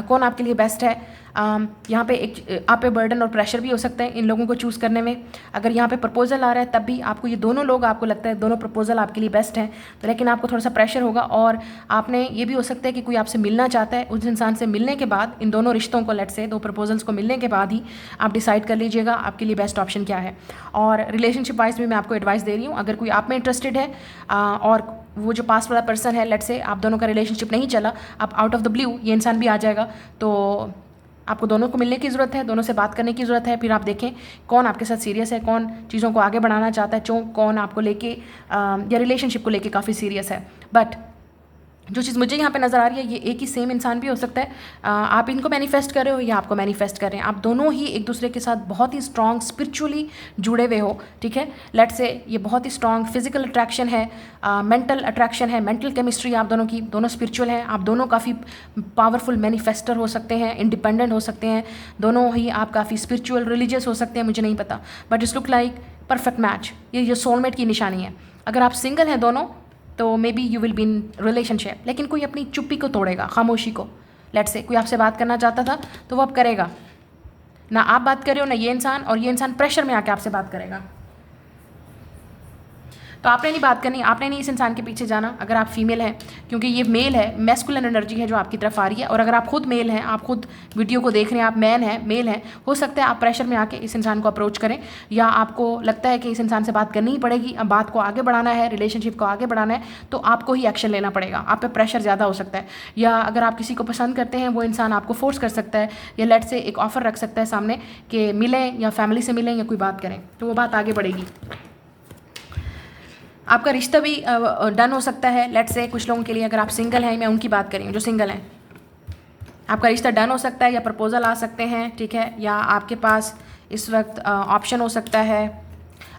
कौन आपके लिए बेस्ट है। यहाँ पे एक आप पे बर्डन और प्रेशर भी हो सकता है इन लोगों को चूज़ करने में। अगर यहाँ पे प्रपोजल आ रहा है तब भी आपको ये दोनों लोग, आपको लगता है दोनों प्रपोजल आपके लिए बेस्ट हैं, तो लेकिन आपको थोड़ा सा प्रेशर होगा। और आपने ये भी हो सकता है कि कोई आपसे मिलना चाहता है, उस इंसान से मिलने के बाद, इन दोनों रिश्तों को, लेट्स से दो प्रपोजल्स को मिलने के बाद ही आप डिसाइड कर लीजिएगा आपके लिए बेस्ट ऑप्शन क्या है। और रिलेशनशिप वाइज भी मैं आपको एडवाइस दे रही हूँ, अगर कोई आप में इंटरेस्टेड है और वो जो पास वाला पर्सन है, लेट्स से आप दोनों का रिलेशनशिप नहीं चला, आप आउट ऑफ द ब्लू ये इंसान भी आ जाएगा, तो आपको दोनों को मिलने की ज़रूरत है, दोनों से बात करने की ज़रूरत है। फिर आप देखें कौन आपके साथ सीरियस है, कौन चीज़ों को आगे बढ़ाना चाहता है, कौन आपको लेके या रिलेशनशिप को लेके काफ़ी सीरियस है। बट जो चीज़ मुझे यहाँ पे नज़र आ रही है, ये एक ही सेम इंसान भी हो सकता है, आप इनको मैनिफेस्ट कर रहे हो या आपको मैनिफेस्ट कर रहे हैं, आप दोनों ही एक दूसरे के साथ बहुत ही स्ट्रॉन्ग स्पिरिचुअली जुड़े हुए हो, ठीक है। लेट्स से ये बहुत ही स्ट्रॉन्ग फिजिकल अट्रैक्शन है, मेंटल अट्रैक्शन है, मेंटल केमिस्ट्री आप दोनों की, दोनों स्पिरिचुअल हैं, आप दोनों काफ़ी पावरफुल मैनिफेस्टर हो सकते हैं, इंडिपेंडेंट हो सकते हैं, दोनों ही आप काफ़ी स्पिरिचुअल रिलीजियस हो सकते हैं, मुझे नहीं पता, but it's look like perfect match. ये सोलमेट की निशानी है। अगर आप सिंगल हैं दोनों, तो may be you will be in relationship, लेकिन कोई अपनी चुप्पी को तोड़ेगा, खामोशी को। लेट्स से कोई आपसे बात करना चाहता था तो वो अब करेगा ना, आप बात कर रहे हो ना ये इंसान, और ये इंसान प्रेशर में आके आपसे बात करेगा। तो आपने नहीं बात करनी, आपने नहीं इस इंसान के पीछे जाना अगर आप फीमेल हैं, क्योंकि ये मेल है, मैस्कुलिन एनर्जी है जो आपकी तरफ आ रही है। और अगर आप खुद मेल हैं, आप खुद वीडियो को देख रहे हैं, आप मैन हैं, मेल हैं, हो सकता है आप प्रेशर में आके इस इंसान को अप्रोच करें, या आपको लगता है कि इस इंसान से बात करनी ही पड़ेगी, अब बात को आगे बढ़ाना है, रिलेशनशिप को आगे बढ़ाना है, तो आपको ही एक्शन लेना पड़ेगा, आप पे प्रेशर ज़्यादा हो सकता है। या अगर आप किसी को पसंद करते हैं, वो इंसान आपको फोर्स कर सकता है, या लेट से एक ऑफ़र रख सकता है सामने कि मिलें, या फैमिली से मिलें, या कोई बात करें, तो वो बात आगे बढ़ेगी। आपका रिश्ता भी डन हो सकता है। लेट्स से कुछ लोगों के लिए, अगर आप सिंगल हैं, मैं उनकी बात कर रही हूँ जो सिंगल हैं, आपका रिश्ता डन हो सकता है, या प्रपोजल आ सकते हैं, ठीक है, या आपके पास इस वक्त ऑप्शन हो सकता है।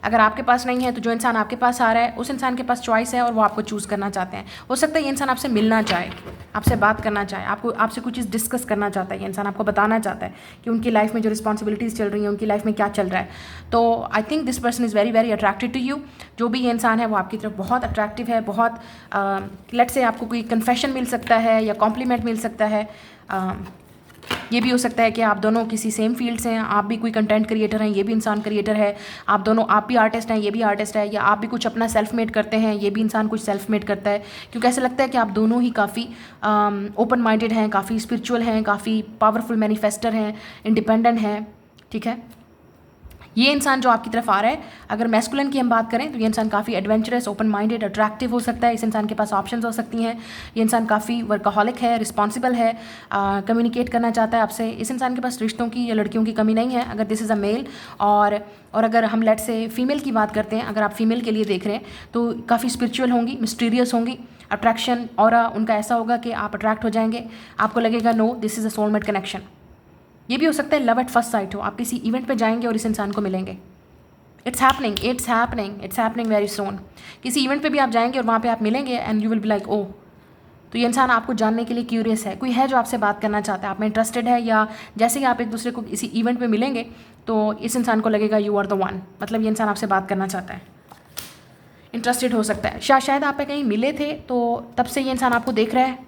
अगर आपके पास नहीं है तो जो इंसान आपके पास आ रहा है, उस इंसान के पास चॉइस है और वो आपको चूज़ करना चाहते हैं। हो सकता है ये इंसान आपसे मिलना चाहे, आपसे बात करना चाहे, आपसे कुछ चीज़ डिस्कस करना चाहता है, ये इंसान आपको बताना चाहता है कि उनकी लाइफ में जो रिस्पॉन्सिबिलिटीज़ चल रही हैं, उनकी लाइफ में क्या चल रहा है। तो I think this person is very very attractive to you. जो भी ये इंसान है वो आपकी तरफ बहुत अट्रैक्टिव है, बहुत लेट्स से आपको कोई कन्फेशन मिल सकता है या कॉम्प्लीमेंट मिल सकता है। ये भी हो सकता है कि आप दोनों किसी सेम फील्ड से हैं, आप भी कोई कंटेंट क्रिएटर हैं, ये भी इंसान क्रिएटर है, आप दोनों, आप भी आर्टिस्ट हैं, ये भी आर्टिस्ट है, या आप भी कुछ अपना सेल्फ मेड करते हैं, ये भी इंसान कुछ सेल्फ मेड करता है। क्योंकि ऐसा लगता है कि आप दोनों ही काफ़ी ओपन माइंडेड हैं, काफ़ी स्पिरिचुअल हैं, काफ़ी पावरफुल मैनिफेस्टर हैं, इंडिपेंडेंट हैं, ठीक है। ये इंसान जो आपकी तरफ आ रहा है, अगर मैस्कुलिन की हम बात करें तो ये इंसान काफ़ी एडवेंचरस, ओपन माइंडेड, अट्रैक्टिव हो सकता है। इस इंसान के पास ऑप्शंस हो सकती हैं। ये इंसान काफ़ी वर्कaholic है, रिस्पॉन्सिबल है, कम्युनिकेट करना चाहता है आपसे। इस इंसान के पास रिश्तों की या लड़कियों की कमी नहीं है, अगर दिस इज़ अ मेल। और अगर हम लेट से फीमेल की बात करते हैं, अगर आप फीमेल के लिए देख रहे हैं तो काफ़ी स्पिरिचुअल होंगी, मिस्टीरियस होंगी, अट्रैक्शन और उनका ऐसा होगा कि आप अट्रैक्ट हो जाएंगे, आपको लगेगा no this is a soulmate connection. ये भी हो सकता है लव एट फर्स्ट साइट हो, आप किसी इवेंट पे जाएंगे और इस इंसान को मिलेंगे। It's happening very soon. किसी इवेंट पे भी आप जाएंगे और वहाँ पे आप मिलेंगे and you will be like oh, तो ये इंसान आपको जानने के लिए क्यूरियस है, कोई है जो आपसे बात करना चाहता है, आप में इंटरेस्टेड है, या जैसे ही आप एक दूसरे को किसी इवेंट पे मिलेंगे तो इस इंसान को लगेगा यू आर द वन, मतलब ये इंसान आपसे बात करना चाहता है, इंटरेस्टेड हो सकता है। शायद आप कहीं मिले थे तो तब से ये इंसान आपको देख रहा है,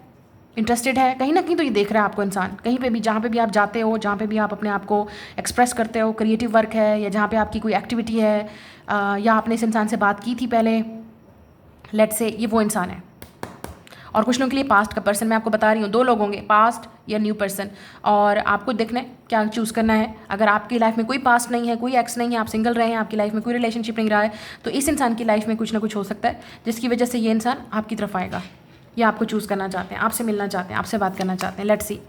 इंटरेस्टेड है, कहीं ना कहीं तो ये देख रहा है आपको इंसान, कहीं पे भी, जहाँ पे भी आप जाते हो, जहाँ पे भी आप अपने आप को एक्सप्रेस करते हो, क्रिएटिव वर्क है, या जहाँ पे आपकी कोई एक्टिविटी है, या आपने इस इंसान से बात की थी पहले, लेट से ये वो इंसान है। और कुछ लोगों के लिए पास्ट का पर्सन, मैं आपको बता रही हूँ, दो लोग होंगे, पास्ट या न्यू पर्सन, और आपको देखना है क्या चूज़ करना है। अगर आपकी लाइफ में कोई पास्ट नहीं है, कोई एक्स नहीं है, आप सिंगल रहे हैं, आपकी लाइफ में कोई रिलेशनशिप नहीं रहा है, तो इस इंसान की लाइफ में कुछ ना कुछ हो सकता है जिसकी वजह से ये इंसान आपकी तरफ आएगा, या आपको चूज़ करना चाहते हैं, आपसे मिलना चाहते हैं, आपसे बात करना चाहते हैं। Let's see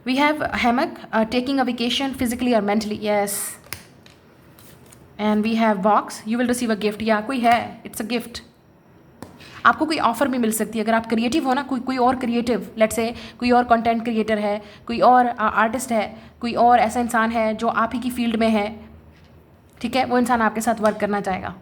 we have hammock, taking a vacation physically और mentally, yes. And we have box, you will receive a gift, या कोई है, इट्स अ गिफ्ट। आपको कोई ऑफर भी मिल सकती है अगर आप क्रिएटिव हो ना, कोई और क्रिएटिव, लेट्स से कोई और कंटेंट क्रिएटर है, कोई और आर्टिस्ट है, कोई और ऐसा इंसान है जो आप ही की फील्ड में है, ठीक है, वो इंसान आपके साथ वर्क करना चाहेगा।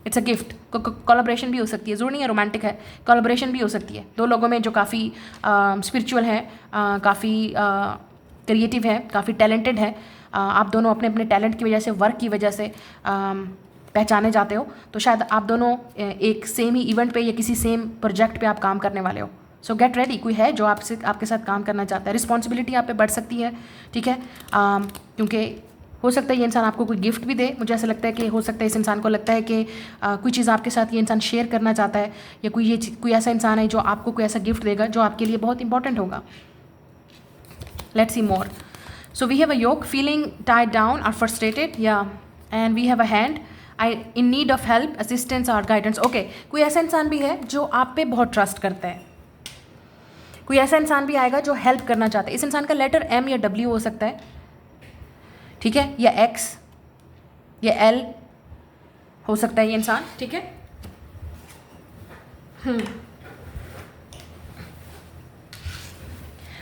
It's a gift. कोलैबोरेशन भी हो सकती है, ज़रूरी नहीं है रोमांटिक है, कोलैबोरेशन भी हो सकती है दो लोगों में जो काफ़ी स्पिरिचुअल है, काफ़ी क्रिएटिव है, काफ़ी टैलेंटेड है। आप दोनों अपने अपने टैलेंट की वजह से, वर्क की वजह से पहचाने जाते हो, तो शायद आप दोनों एक सेम ही इवेंट पे या किसी सेम प्रोजेक्ट पे आप काम करने वाले हो। सो गेट रेडी, कोई है जो आपसे आपके साथ काम करना चाहता है। रिस्पॉन्सिबिलिटी आप पे बढ़ सकती है, ठीक है, क्योंकि हो सकता है ये इंसान आपको कोई गिफ्ट भी दे। मुझे ऐसा लगता है कि हो सकता है इस इंसान को लगता है कि कोई चीज़ आपके साथ ये इंसान शेयर करना चाहता है, या कोई ऐसा इंसान है जो आपको कोई ऐसा गिफ्ट देगा जो आपके लिए बहुत इंपॉर्टेंट होगा। Let's see more. So we have a yoke, feeling tied down और फ्रस्ट्रेटेड, या and we have a hand, I in need of help, assistance और गाइडेंस। ओके, कोई ऐसा इंसान भी है जो आप पे बहुत ट्रस्ट करता है। कोई ऐसा इंसान भी आएगा जो हेल्प करना चाहता है। इस इंसान का लेटर M या W हो सकता है, ठीक है, या X या L हो सकता है ये इंसान, ठीक है।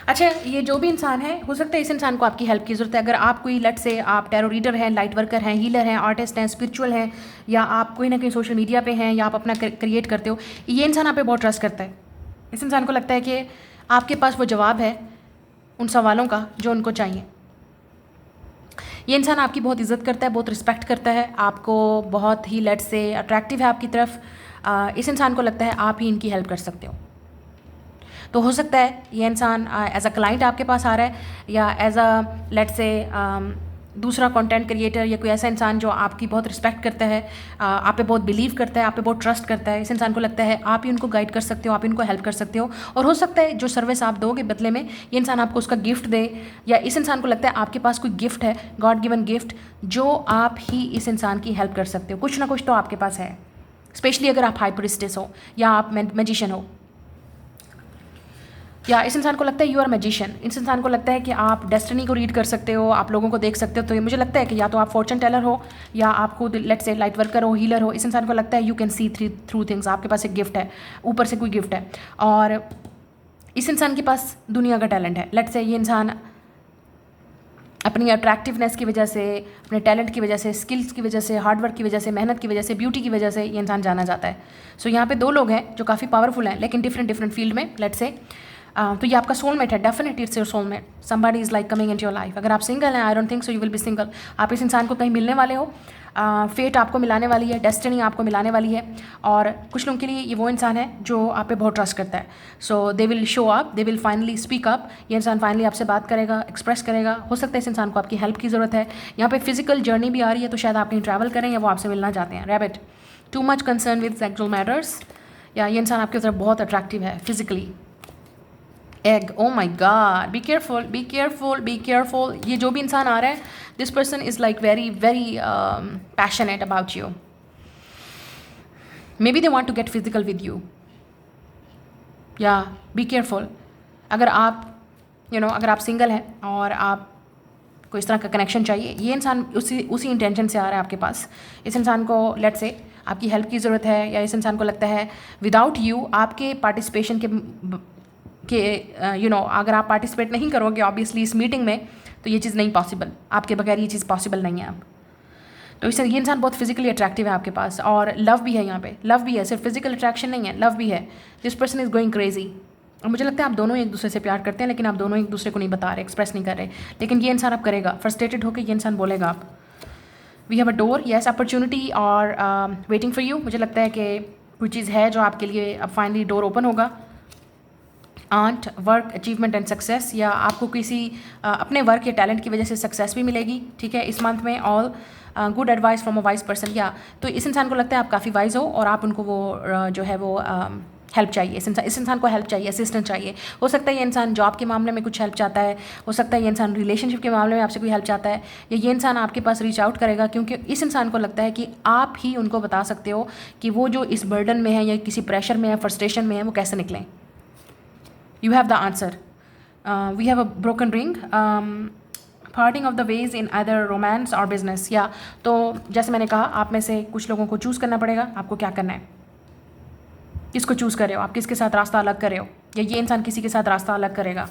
अच्छा, ये जो भी इंसान है, हो सकता है इस इंसान को आपकी हेल्प की ज़रूरत है। अगर आप कोई, लेट से आप टैरो रीडर हैं, लाइट वर्कर हैं, हीलर हैं, आर्टिस्ट हैं, स्पिरिचुअल हैं, या आप कोई ना कोई सोशल मीडिया पे हैं, या आप अपना क्रिएट करते हो, ये इंसान आप पे बहुत ट्रस्ट करता है। इस इंसान को लगता है कि आपके पास वो जवाब है उन सवालों का जो उनको चाहिए। ये इंसान आपकी बहुत इज़्ज़त करता है, बहुत रिस्पेक्ट करता है, आपको बहुत ही, लेट से, अट्रैक्टिव है आपकी तरफ। इस इंसान को लगता है आप ही इनकी हेल्प कर सकते हो। तो हो सकता है ये इंसान एज अ क्लाइंट आपके पास आ रहा है, या एज अ, लेट से, दूसरा कंटेंट क्रिएटर, या कोई ऐसा इंसान जो आपकी बहुत रिस्पेक्ट करता है, आप पे बहुत बिलीव करता है, आप पे बहुत ट्रस्ट करता है। इस इंसान को लगता है आप ही उनको गाइड कर सकते हो, आप इनको हेल्प कर सकते हो। और हो सकता है जो सर्विस आप दोगे बदले में, ये इंसान आपको उसका गिफ्ट दे, या इस इंसान को लगता है आपके पास कोई गिफ्ट है, गॉड गिवन गिफ्ट, जो आप ही इस इंसान की हेल्प कर सकते हो। कुछ ना कुछ तो आपके पास है, स्पेशली अगर आप हाई प्रीस्टेस हो या आप मैजिशियन हो, या इस इंसान को लगता है यू आर मैजिशियन। इस इंसान को लगता है कि आप डेस्टिनी को रीड कर सकते हो, आप लोगों को देख सकते हो। तो ये मुझे लगता है कि या तो आप फॉर्चून टेलर हो, या आप खुद, लेट्स से, लाइट वर्कर हो, हीलर हो। इस इंसान को लगता है you can see through things, आपके पास एक गिफ्ट है, ऊपर से कोई गिफ्ट है, और इस इंसान के पास दुनिया का टैलेंट है। लेट्स से ये इंसान अपनी अट्रैक्टिवनेस की वजह से, अपने टैलेंट की वजह से, स्किल्स की वजह से, हार्डवर्क की वजह से, मेहनत की वजह से, ब्यूटी की वजह से ये इंसान जाना जाता है। सो यहाँ पे दो लोग हैं जो काफ़ी पावरफुल हैं, लेकिन डिफरेंट फील्ड में, लेट्स से। तो ये आपका सोलमेट है, definitely it's your soulmate. Somebody is like coming into your life. अगर आप सिंगल हैं, I don't think so you will be single. आप इस इंसान को कहीं मिलने वाले हो, फेट आपको मिलाने वाली है, डेस्टिनी आपको मिलाने वाली है। और कुछ लोगों के लिए ये वो इंसान है जो आप पे बहुत ट्रस्ट करता है। So they will show up, they will finally speak up. ये इंसान फाइनली आपसे बात करेगा, एक्सप्रेस करेगा। हो सकता है इस इंसान को आपकी हेल्प की ज़रूरत है। यहाँ पे फिजिकल जर्नी भी आ रही है, तो शायद आप कहीं ट्रैवल करें, या वो आपसे मिलना चाहते हैं। Rabbit, too much concern with sexual matters, या ये इंसान आपकी तरफ बहुत अट्रैक्टिव है physically. Egg, oh my God, be careful, be careful, be careful. ये जो भी इंसान आ रहा है, this person is like very passionate about you. Maybe they want to get physical with you, या बी केयरफुल। अगर आप अगर आप सिंगल हैं और आप को इस तरह का कनेक्शन चाहिए, ये इंसान उसी इंटेंशन से आ रहा है आपके पास। इस इंसान को, लेट से, आपकी हेल्प की ज़रूरत है, या इस इंसान को लगता है विदाउट यू, आपके पार्टिसिपेशन के अगर आप पार्टिसिपेट नहीं करोगे ऑब्वियसली इस मीटिंग में, तो ये चीज़ नहीं पॉसिबल। आपके बगैर ये चीज़ पॉसिबल नहीं है अब। तो इससे ये इंसान बहुत फिजिकली अट्रैक्टिव है आपके पास, और लव भी है यहाँ पे, लव भी है, सिर्फ फिजिकल अट्रैक्शन नहीं है, लव भी है। This person is going crazy. और मुझे लगता है आप दोनों एक दूसरे से प्यार करते हैं, लेकिन आप दोनों एक दूसरे को नहीं बता रहे, एक्सप्रेस नहीं कर रहे। लेकिन ये इंसान अब करेगा, फ्रस्ट्रेटेड होकर ये इंसान बोलेगा आप। We have a door, yes, opportunity और वेटिंग फॉर यू। मुझे लगता है कि कोई चीज़ है जो आपके लिए अब फाइनली डोर ओपन होगा। Ant, work, achievement and success, या आपको किसी अपने वर्क या टैलेंट की वजह से सक्सेस भी मिलेगी, ठीक है, इस मंथ में। All good advice from a wise person, या तो इस इंसान को लगता है आप काफ़ी वाइज हो, और आप उनको वो जो है वो हेल्प चाहिए। इस इंसान को हेल्प चाहिए, असिस्टेंट चाहिए। हो सकता है ये इंसान जॉब के मामले में कुछ हेल्प चाहता है, हो सकता है ये इंसान रिलेशनशिप के मामले में आपसे कोई हेल्प चाहता है, या ये इंसान आपके पास रीच आउट करेगा, क्योंकि इस इंसान को लगता है कि आप ही उनको बता सकते हो कि वो जो इस बर्डन में है, या किसी प्रेशर में है, फ्रस्ट्रेशन में है, वो कैसे निकलें। You have the answer. We have a broken ring, parting of the ways in other romance और बिजनेस। या तो जैसे मैंने कहा, आप में से कुछ लोगों को चूज़ करना पड़ेगा आपको क्या करना है, किसको चूज़ कर रहे हो आप, किसके साथ रास्ता अलग कर रहे हो, या ये इंसान किसी के साथ रास्ता अलग करेगा।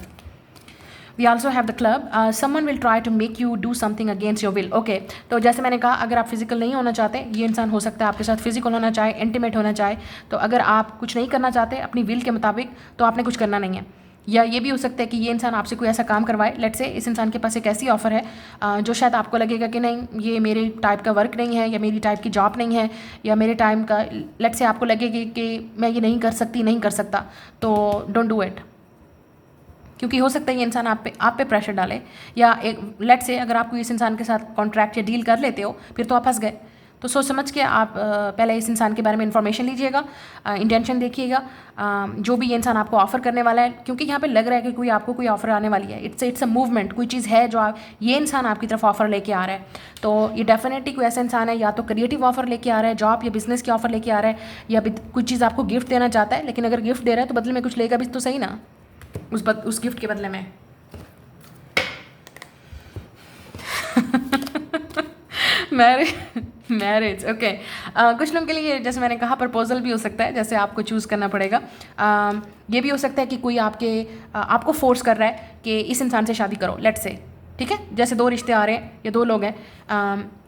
We also have the club, someone will try to make you do something against your will. Okay, तो जैसे मैंने कहा, अगर आप फिजिकल नहीं होना चाहते, ये इंसान हो सकता है आपके साथ फिजिकल होना चाहे, इंटीमेट होना चाहे। तो अगर आप कुछ नहीं करना चाहते अपनी विल के मुताबिक, तो आपने कुछ करना नहीं है। या ये भी हो सकता है कि ये इंसान आपसे कोई ऐसा काम करवाए, लेट से इस इंसान के पास एक ऐसी ऑफ़र है जो शायद आपको लगेगा कि नहीं, ये मेरे टाइप का वर्क नहीं है, या मेरी टाइप की जॉब नहीं है, या मेरे टाइम का, लेट से आपको लगेगी कि मैं ये नहीं कर सकती, नहीं कर सकता, तो डोंट डू इट। क्योंकि हो सकता है ये इंसान आप पे प्रेशर डाले, या एक लेट से अगर आप कोई इस इंसान के साथ कॉन्ट्रैक्ट या डील कर लेते हो, फिर तो आप फंस गए। तो सोच समझ के आप पहले इस इंसान के बारे में इंफॉर्मेशन लीजिएगा, इंटेंशन देखिएगा, जो भी ये इंसान आपको ऑफ़र करने वाला है, क्योंकि यहाँ पे लग रहा है कि कोई आपको कोई ऑफ़र आने वाली है। इट्स अ मूवमेंट, कोई चीज़ है जो ये इंसान आपकी तरफ ऑफ़र लेके आ रहा है। तो ये डेफिनेटली कोई ऐसा इंसान है, या तो क्रिएटिव ऑफ़र लेके आ रहा है, जॉब या बिजनेस की ऑफ़र लेके आ रहा है, या कोई चीज़ आपको गिफ्ट देना चाहता है। लेकिन अगर गिफ्ट दे रहा है तो बदले में कुछ लेगा भी तो सही ना, उस गिफ्ट के बदले में। Marriage, okay. कुछ लोगों के लिए, जैसे मैंने कहा, प्रपोजल भी हो सकता है, जैसे आपको चूज़ करना पड़ेगा। ये भी हो सकता है कि कोई आपको फोर्स कर रहा है कि इस इंसान से शादी करो, लेट से, ठीक है। जैसे दो रिश्ते आ रहे हैं या दो लोग हैं,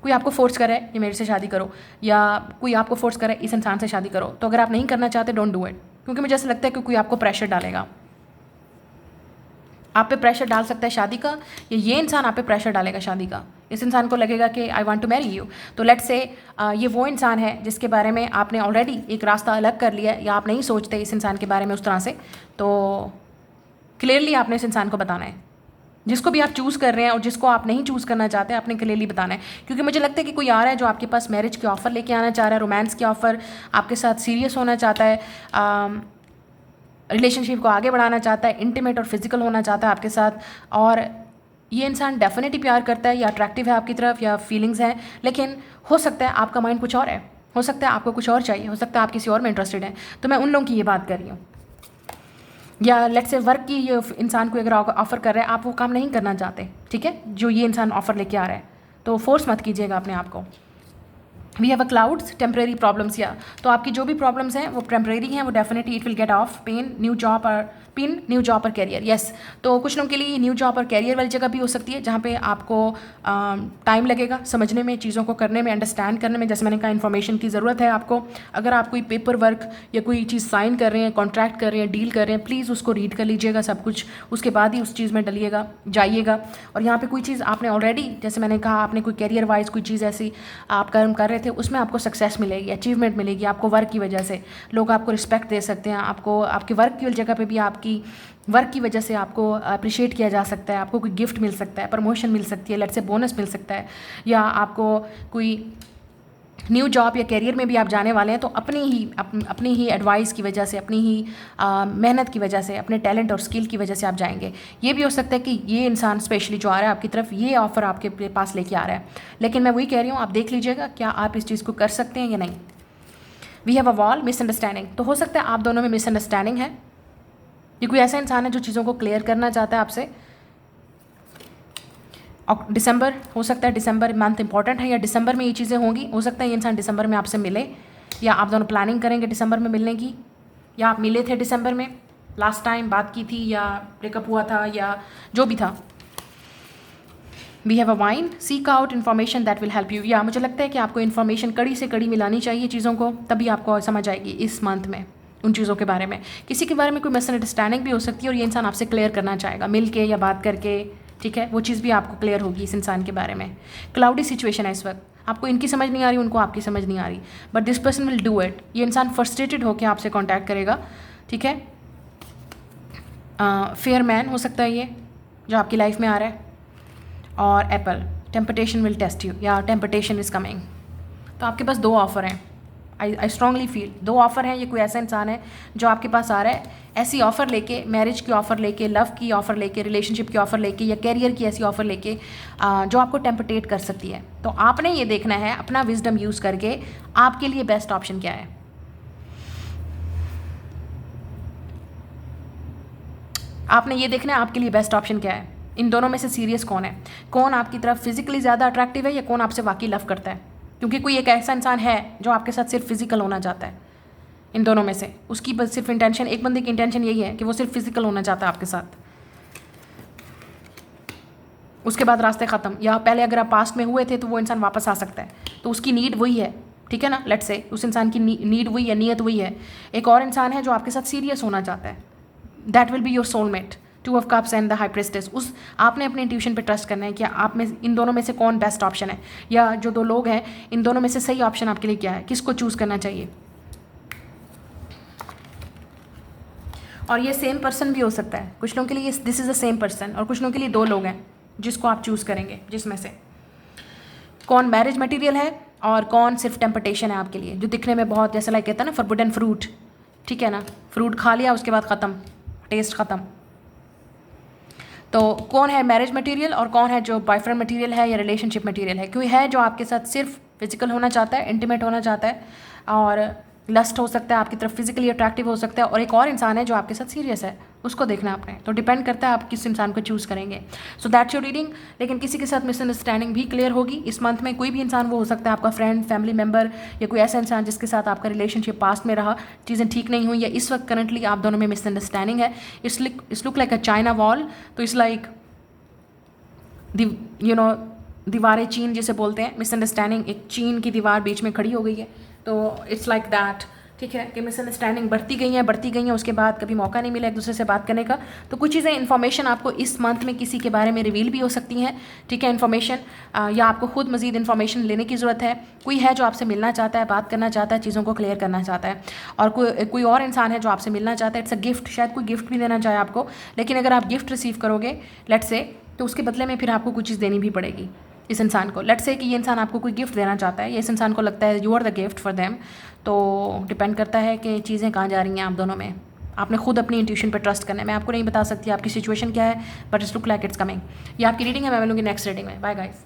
कोई आपको फोर्स कर रहा है कि मेरे से शादी करो, या कोई आपको फोर्स कर रहा है इस इंसान से शादी करो। तो अगर आप नहीं करना चाहते, डोंट डू इट, क्योंकि मुझे ऐसा लगता है कि कोई आपको प्रेशर डालेगा, आप पे प्रेशर डाल सकता है शादी का, या ये इंसान आप पे प्रेशर डालेगा शादी का। इस इंसान को लगेगा कि I want to marry you. तो लेट्स से ये वो इंसान है जिसके बारे में आपने ऑलरेडी एक रास्ता अलग कर लिया, या आप नहीं सोचते इस इंसान के बारे में उस तरह से। तो क्लियरली आपने इस इंसान को बताना है, जिसको भी आप चूज़ कर रहे हैं, और जिसको आप नहीं चूज़ करना चाहते, आपने क्लियरली बताना है। क्योंकि मुझे लगता है कि कोई आ रहा है जो आपके पास मैरिज की ऑफ़र लेके आना चाह रहा है, रोमांस की ऑफ़र, आपके साथ सीरियस होना चाहता है, रिलेशनशिप को आगे बढ़ाना चाहता है, इंटीमेट और फिजिकल होना चाहता है आपके साथ। और ये इंसान डेफिनेटली प्यार करता है, या अट्रैक्टिव है आपकी तरफ, या फीलिंग्स हैं। लेकिन हो सकता है आपका माइंड कुछ और है, हो सकता है आपको कुछ और चाहिए, हो सकता है आप किसी और में इंटरेस्टेड हैं। तो मैं उन लोगों की ये बात कर रही हूँ। या लेट्स से वर्क की ये इंसान को अगर ऑफ़र कर रहा है, आप वो काम नहीं करना चाहते, ठीक है, जो ये इंसान ऑफ़र लेके आ रहा है, तो फोर्स मत कीजिएगा अपने आप को। We have a clouds, temporary problems. या तो आपकी जो भी प्रॉब्लम्स हैं वो टेम्प्रेरी हैं, वो definitely it will get off. Pain, new job और कैरियर। येस, तो कुछ लोगों के लिए न्यू जॉब और कैरियर वाली जगह भी हो सकती है, जहाँ पे आपको टाइम लगेगा समझने में, चीज़ों को करने में, अंडरस्टैंड करने में। जैसे मैंने कहा, इन्फॉर्मेशन की ज़रूरत है आपको। अगर आप कोई पेपर वर्क या कोई चीज़ साइन कर रहे हैं, कॉन्ट्रैक्ट कर रहे हैं, डील कर रहे हैं, प्लीज़ उसको रीड कर लीजिएगा सब कुछ, उसके बाद ही उस चीज़ में डलिएगा, जाइएगा। और यहाँ पे कोई चीज़ आपने ऑलरेडी, जैसे मैंने कहा, आपने कोई कैरियर वाइज कोई चीज़ ऐसी आप कर्म कर रहे थे, उसमें आपको सक्सेस मिलेगी, अचीवमेंट मिलेगी आपको वर्क की वजह से। लोग आपको रिस्पेक्ट दे सकते हैं, आपको आपके वर्क की जगह पे भी आपकी वर्क की वजह से आपको अप्रिशिएट किया जा सकता है, आपको कोई गिफ्ट मिल सकता है, प्रमोशन मिल सकती है, लेट से बोनस मिल सकता है, या आपको कोई न्यू जॉब या कैरियर में भी आप जाने वाले हैं, तो अपनी ही एडवाइस की वजह से, अपनी ही मेहनत की वजह से, अपने टैलेंट और स्किल की वजह से आप जाएंगे। ये भी हो सकता है कि ये इंसान स्पेशली जो आ रहा है आपकी तरफ, ये ऑफ़र आपके पास लेके आ रहा है। लेकिन मैं वही कह रही हूँ, आप देख लीजिएगा क्या आप इस चीज़ को कर सकते हैं या नहीं। We have a wall, misunderstanding. तो हो सकता है आप दोनों में मिसअंडरस्टैंडिंग है, ये कोई ऐसा इंसान है जो चीज़ों को क्लियर करना चाहता है आपसे। और दिसंबर हो सकता है, दिसंबर मंथ इंपॉर्टेंट है, या दिसंबर में ये चीज़ें होंगी। हो सकता है ये इंसान दिसंबर में आपसे मिले, या आप दोनों प्लानिंग करेंगे दिसंबर में मिलने की, या आप मिले थे दिसंबर में, लास्ट टाइम बात की थी, या ब्रेकअप हुआ था, या जो भी था। We have a wine, seek out information that will help you. या मुझे लगता है कि आपको इन्फॉर्मेशन कड़ी से कड़ी मिलानी चाहिए चीज़ों को, तभी आपको समझ आएगी इस मंथ में उन चीज़ों के बारे में। किसी के बारे में कोई मिसअंडरस्टैंडिंग भी हो सकती है, और ये इंसान आपसे क्लियर करना चाहेगा मिल के या बात करके, ठीक है, वो चीज़ भी आपको क्लियर होगी इस इंसान के बारे में। क्लाउडी सिचुएशन है इस वक्त, आपको इनकी समझ नहीं आ रही, उनको आपकी समझ नहीं आ रही, but this person will do it. ये इंसान फ्रस्ट्रेटेड होकर आपसे कॉन्टैक्ट करेगा, ठीक है। फेयर मैन हो सकता है ये जो आपकी लाइफ में आ रहा है, और apple, temptation will test you, या टेम्पटेशन इज़ कमिंग। तो आपके पास दो ऑफ़र हैं, आई स्ट्रांगली फील दो ऑफ़र हैं। ये कोई ऐसा इंसान है जो आपके पास आ रहा है ऐसी ऑफ़र लेके, मैरिज की ऑफ़र लेके, लव की ऑफ़र लेके, रिलेशनशिप की ऑफ़र लेके, या कैरियर की ऐसी ऑफ़र लेके जो आपको टेम्पटेट कर सकती है। तो आपने ये देखना है अपना विजडम यूज़ करके आपके लिए बेस्ट ऑप्शन क्या है। आपने ये देखना है आपके लिए बेस्ट ऑप्शन क्या है, इन दोनों में से सीरियस कौन है, कौन आपकी तरफ फिजिकली ज़्यादा अट्रैक्टिव है या कौन आपसे वाकई लव करता है। क्योंकि कोई एक ऐसा इंसान है जो आपके साथ सिर्फ फिजिकल होना चाहता है, इन दोनों में से उसकी बस सिर्फ इंटेंशन, एक बंदे की इंटेंशन यही है कि वो सिर्फ फिजिकल होना चाहता है आपके साथ, उसके बाद रास्ते ख़त्म। या पहले अगर आप पास्ट में हुए थे तो वो इंसान वापस आ सकता है, तो उसकी नीड वही है, ठीक है ना, लेट्स से उस इंसान की नीड वही है, नीयत वही है। एक और इंसान है जो आपके साथ सीरियस होना चाहता है, that will be your soulmate, 2 of cups and the high priestess. उस आपने अपने इंट्यूशन पे ट्रस्ट करना है कि आप में इन दोनों में से कौन बेस्ट ऑप्शन है, या जो 2 लोग हैं इन दोनों में से सही ऑप्शन आपके लिए क्या है, किसको चूज़ करना चाहिए। और ये सेम पर्सन भी हो सकता है, कुछ लोगों के लिए this is the same person, और कुछ लोगों के लिए 2 लोग हैं जिसको आप चूज़ करेंगे, जिसमें से कौन मैरिज मटेरियल है और कौन सिर्फ टेम्पटेशन है आपके लिए, जो दिखने में बहुत जैसे लाइक कहता है ना फॉरबिडन फ्रूट, ठीक है ना, फ्रूट खा लिया उसके बाद ख़त्म, टेस्ट ख़त्म। तो कौन है मैरिज मटेरियल और कौन है जो बॉयफ्रेंड मटेरियल है या रिलेशनशिप मटेरियल है। क्यों है जो आपके साथ सिर्फ फिजिकल होना चाहता है, इंटीमेट होना चाहता है, और लस्ट हो सकता है आपकी तरफ, फिजिकली अट्रैक्टिव हो सकता है, और एक और इंसान है जो आपके साथ सीरियस है, उसको देखना है आपने। तो डिपेंड करता है आप किस इंसान को चूज़ करेंगे। So that's your reading. लेकिन किसी के साथ मिसअंडरस्टैंडिंग भी क्लियर होगी इस मंथ में। कोई भी इंसान वो हो सकता है आपका फ्रेंड, फैमिली मेम्बर, या कोई ऐसा इंसान जिसके साथ आपका रिलेशनशिप पास्ट में रहा, चीज़ें ठीक नहीं हुई, या इस वक्त करंटली आप दोनों में मिसअंडरस्टैंडिंग है। It's look like a China wall, तो इट्स लाइक दीवारें चीन जिसे बोलते हैं, मिसअंडरस्टैंडिंग एक चीन की दीवार बीच में खड़ी हो गई है, तो इट्स लाइक दैट, ठीक है, कि मिसअंडरस्टैंडिंग बढ़ती गई है, उसके बाद कभी मौका नहीं मिला एक दूसरे से बात करने का। तो कुछ चीज़ें इन्फॉर्मेशन आपको इस मंथ में किसी के बारे में रिवील भी हो सकती हैं, ठीक है, इन्फॉर्मेशन, या आपको खुद मजीद इन्फॉर्मेशन लेने की ज़रूरत है। कोई है जो आपसे मिलना चाहता है, बात करना चाहता है, चीज़ों को क्लियर करना चाहता है, और कोई और इंसान है जो आपसे मिलना चाहता है। इट्स अ गिफ्ट, शायद कोई गिफ्ट भी देना चाहे आपको, लेकिन अगर आप गिफ्ट रिसीव करोगे लेट्स से, तो उसके बदले में फिर आपको कुछ चीज़ देनी भी पड़ेगी इस इंसान को। लेट्स से कि ये इंसान आपको कोई गिफ्ट देना चाहता है, ये इस इंसान को लगता है you are the gift for them. तो डिपेंड करता है कि चीज़ें कहाँ जा रही हैं आप दोनों में। आपने खुद अपनी इंट्यूशन पर ट्रस्ट करना है। मैं आपको नहीं बता सकती आपकी सिचुएशन क्या है, but it's look like it's coming. ये आपकी रीडिंग है, मैं मिलूंगी नेक्स्ट रीडिंग में। Bye guys.